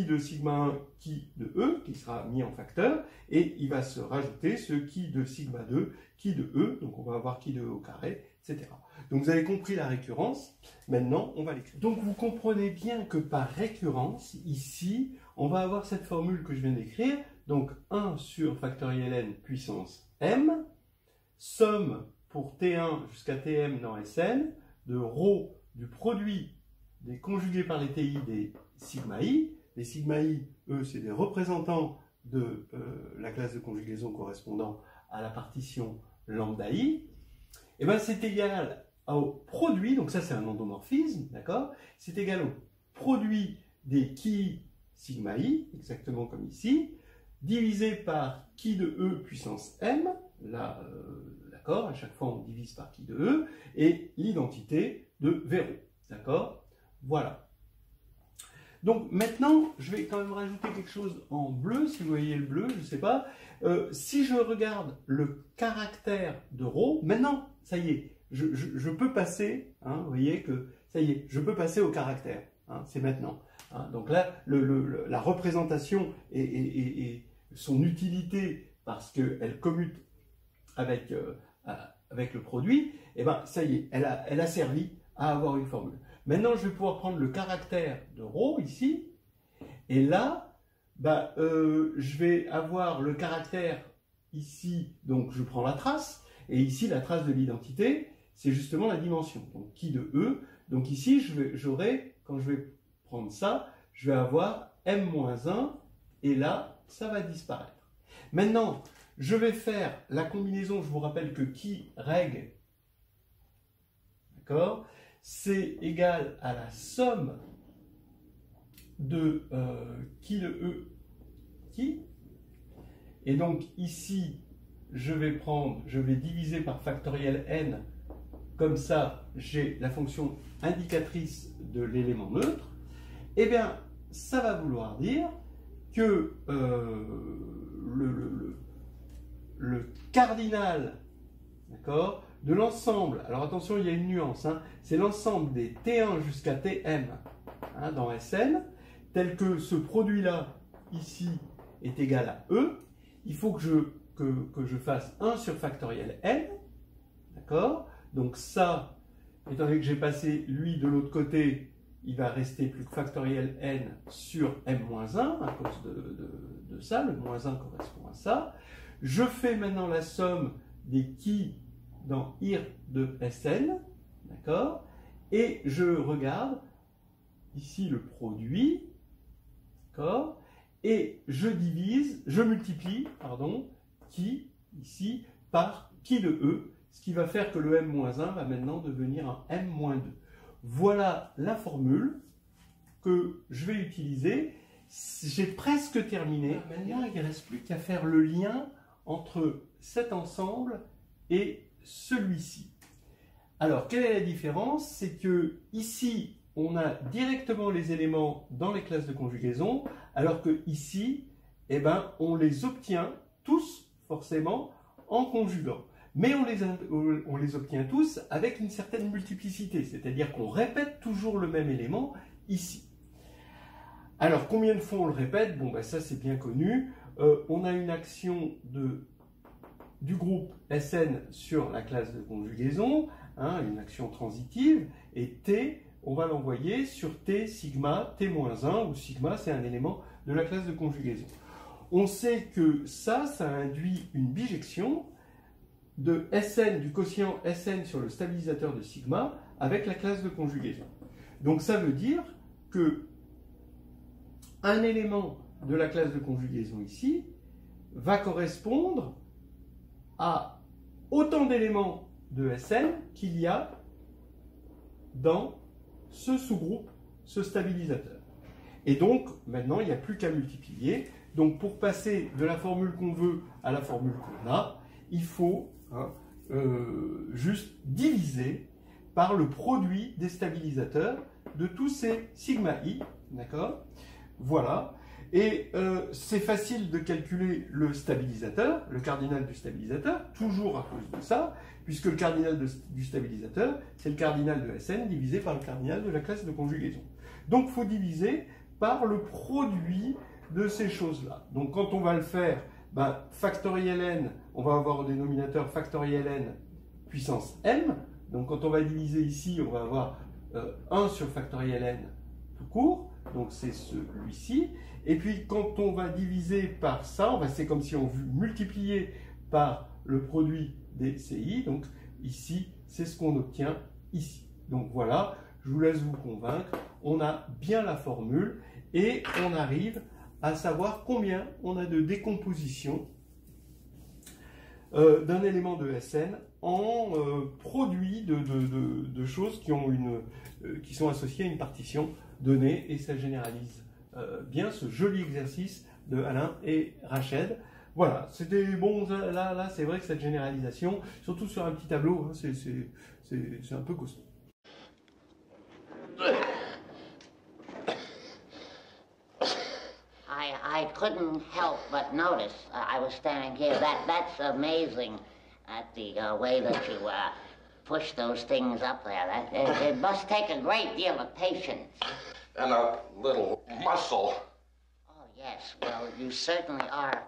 de sigma 1, qui de E, qui sera mis en facteur, et il va se rajouter ce qui de sigma 2, qui de E, donc on va avoir qui de E au carré, etc. Donc vous avez compris la récurrence, maintenant on va l'écrire. Donc vous comprenez bien que par récurrence, ici, on va avoir cette formule que je viens d'écrire, donc 1 sur factoriel n puissance m, somme pour T1 jusqu'à Tm dans Sn, de rho du produit des conjugués par les TI des sigma i. Les sigma i, eux, c'est des représentants de la classe de conjugaison correspondant à la partition lambda i. Et bien c'est égal au produit, donc ça c'est un endomorphisme, d'accord? C'est égal au produit des qui sigma i, exactement comme ici, divisé par qui de E puissance m, là, d'accord, à chaque fois on divise par qui de E, et l'identité de Verrou, d'accord? Voilà. Donc maintenant, je vais quand même rajouter quelque chose en bleu, si vous voyez le bleu, je ne sais pas. Si je regarde le caractère de rho, maintenant, ça y est, je peux passer, hein, vous voyez que ça y est, je peux passer au caractère, hein, c'est maintenant. Hein. Donc là, la représentation et son utilité, parce qu'elle commute avec le produit, et ben ça y est, elle a servi à avoir une formule. Maintenant, je vais pouvoir prendre le caractère de rho ici, et là, bah, je vais avoir le caractère ici, donc je prends la trace, et ici, la trace de l'identité, c'est justement la dimension, donc qui de E. Donc ici, j'aurai, quand je vais prendre ça, je vais avoir m-1 et là, ça va disparaître. Maintenant, je vais faire la combinaison, je vous rappelle que qui reg, d'accord, c'est égal à la somme de qui le e qui. Et donc ici, je vais diviser par factoriel n, comme ça j'ai la fonction indicatrice de l'élément neutre. Eh bien, ça va vouloir dire que le cardinal, d'accord, de l'ensemble, alors attention, il y a une nuance, hein, c'est l'ensemble des T1 jusqu'à Tm hein, dans Sn, tel que ce produit-là, ici, est égal à E. Il faut que je fasse 1 sur factoriel n, d'accord? Donc ça, étant donné que j'ai passé lui de l'autre côté, il va rester plus que factoriel n sur m-1 à cause de ça, le moins 1 correspond à ça. Je fais maintenant la somme des qui dans ir de Sn, d'accord? Et je regarde ici le produit, d'accord? Et je multiplie, qui, ici, par qui de E, ce qui va faire que le m-1 va maintenant devenir un m-2. Voilà la formule que je vais utiliser. J'ai presque terminé. Maintenant, il ne reste plus qu'à faire le lien entre cet ensemble et celui-ci. Alors, quelle est la différence? C'est que ici, on a directement les éléments dans les classes de conjugaison, alors que ici, eh ben, on les obtient tous, forcément, en conjuguant. Mais on les obtient tous avec une certaine multiplicité, c'est-à-dire qu'on répète toujours le même élément ici. Alors, combien de fois on le répète? Bon, ben, ça c'est bien connu. On a une action du groupe Sn sur la classe de conjugaison, hein, une action transitive, et T, on va l'envoyer sur T sigma T-1, où sigma c'est un élément de la classe de conjugaison. On sait que ça induit une bijection de Sn, du quotient Sn sur le stabilisateur de sigma avec la classe de conjugaison. Donc ça veut dire que un élément de la classe de conjugaison ici va correspondre à autant d'éléments de Sn qu'il y a dans ce sous-groupe, ce stabilisateur. Et donc, maintenant, il n'y a plus qu'à multiplier. Donc, pour passer de la formule qu'on veut à la formule qu'on a, il faut juste diviser par le produit des stabilisateurs de tous ces sigma i, d'accord? Voilà. Et c'est facile de calculer le stabilisateur, le cardinal du stabilisateur, toujours à cause de ça, puisque le cardinal du stabilisateur, c'est le cardinal de Sn divisé par le cardinal de la classe de conjugaison. Donc, il faut diviser par le produit de ces choses-là. Donc, quand on va le faire, ben, factoriel n, on va avoir au dénominateur factoriel n puissance m. Donc, quand on va diviser ici, on va avoir 1 sur factoriel n tout court. Donc, c'est celui-ci. Et puis, quand on va diviser par ça, c'est comme si on multipliait par le produit des CI. Donc, ici, c'est ce qu'on obtient ici. Donc, voilà, je vous laisse vous convaincre. On a bien la formule et on arrive à savoir combien on a de décomposition d'un élément de Sn en produit de choses qui sont associées à une partition donnée, et ça généralise bien ce joli exercice de Alain et Rached. Voilà, c'était bon, là c'est vrai que cette généralisation, surtout sur un petit tableau, hein, c'est un peu costaud. I couldn't help but notice. I was standing here. That's amazing, the way that you push those things up there. It must take a great deal of patience. And a little muscle. Oh, yes. Well, you certainly are.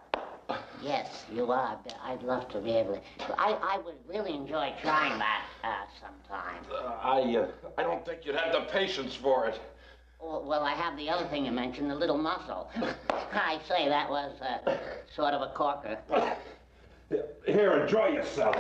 Yes, you are. I'd love to be able to. I would really enjoy trying that sometime. I don't think you'd have the patience for it. Well, I have the other thing you mentioned, the little muscle. I say that was sort of a corker. Here, enjoy yourself.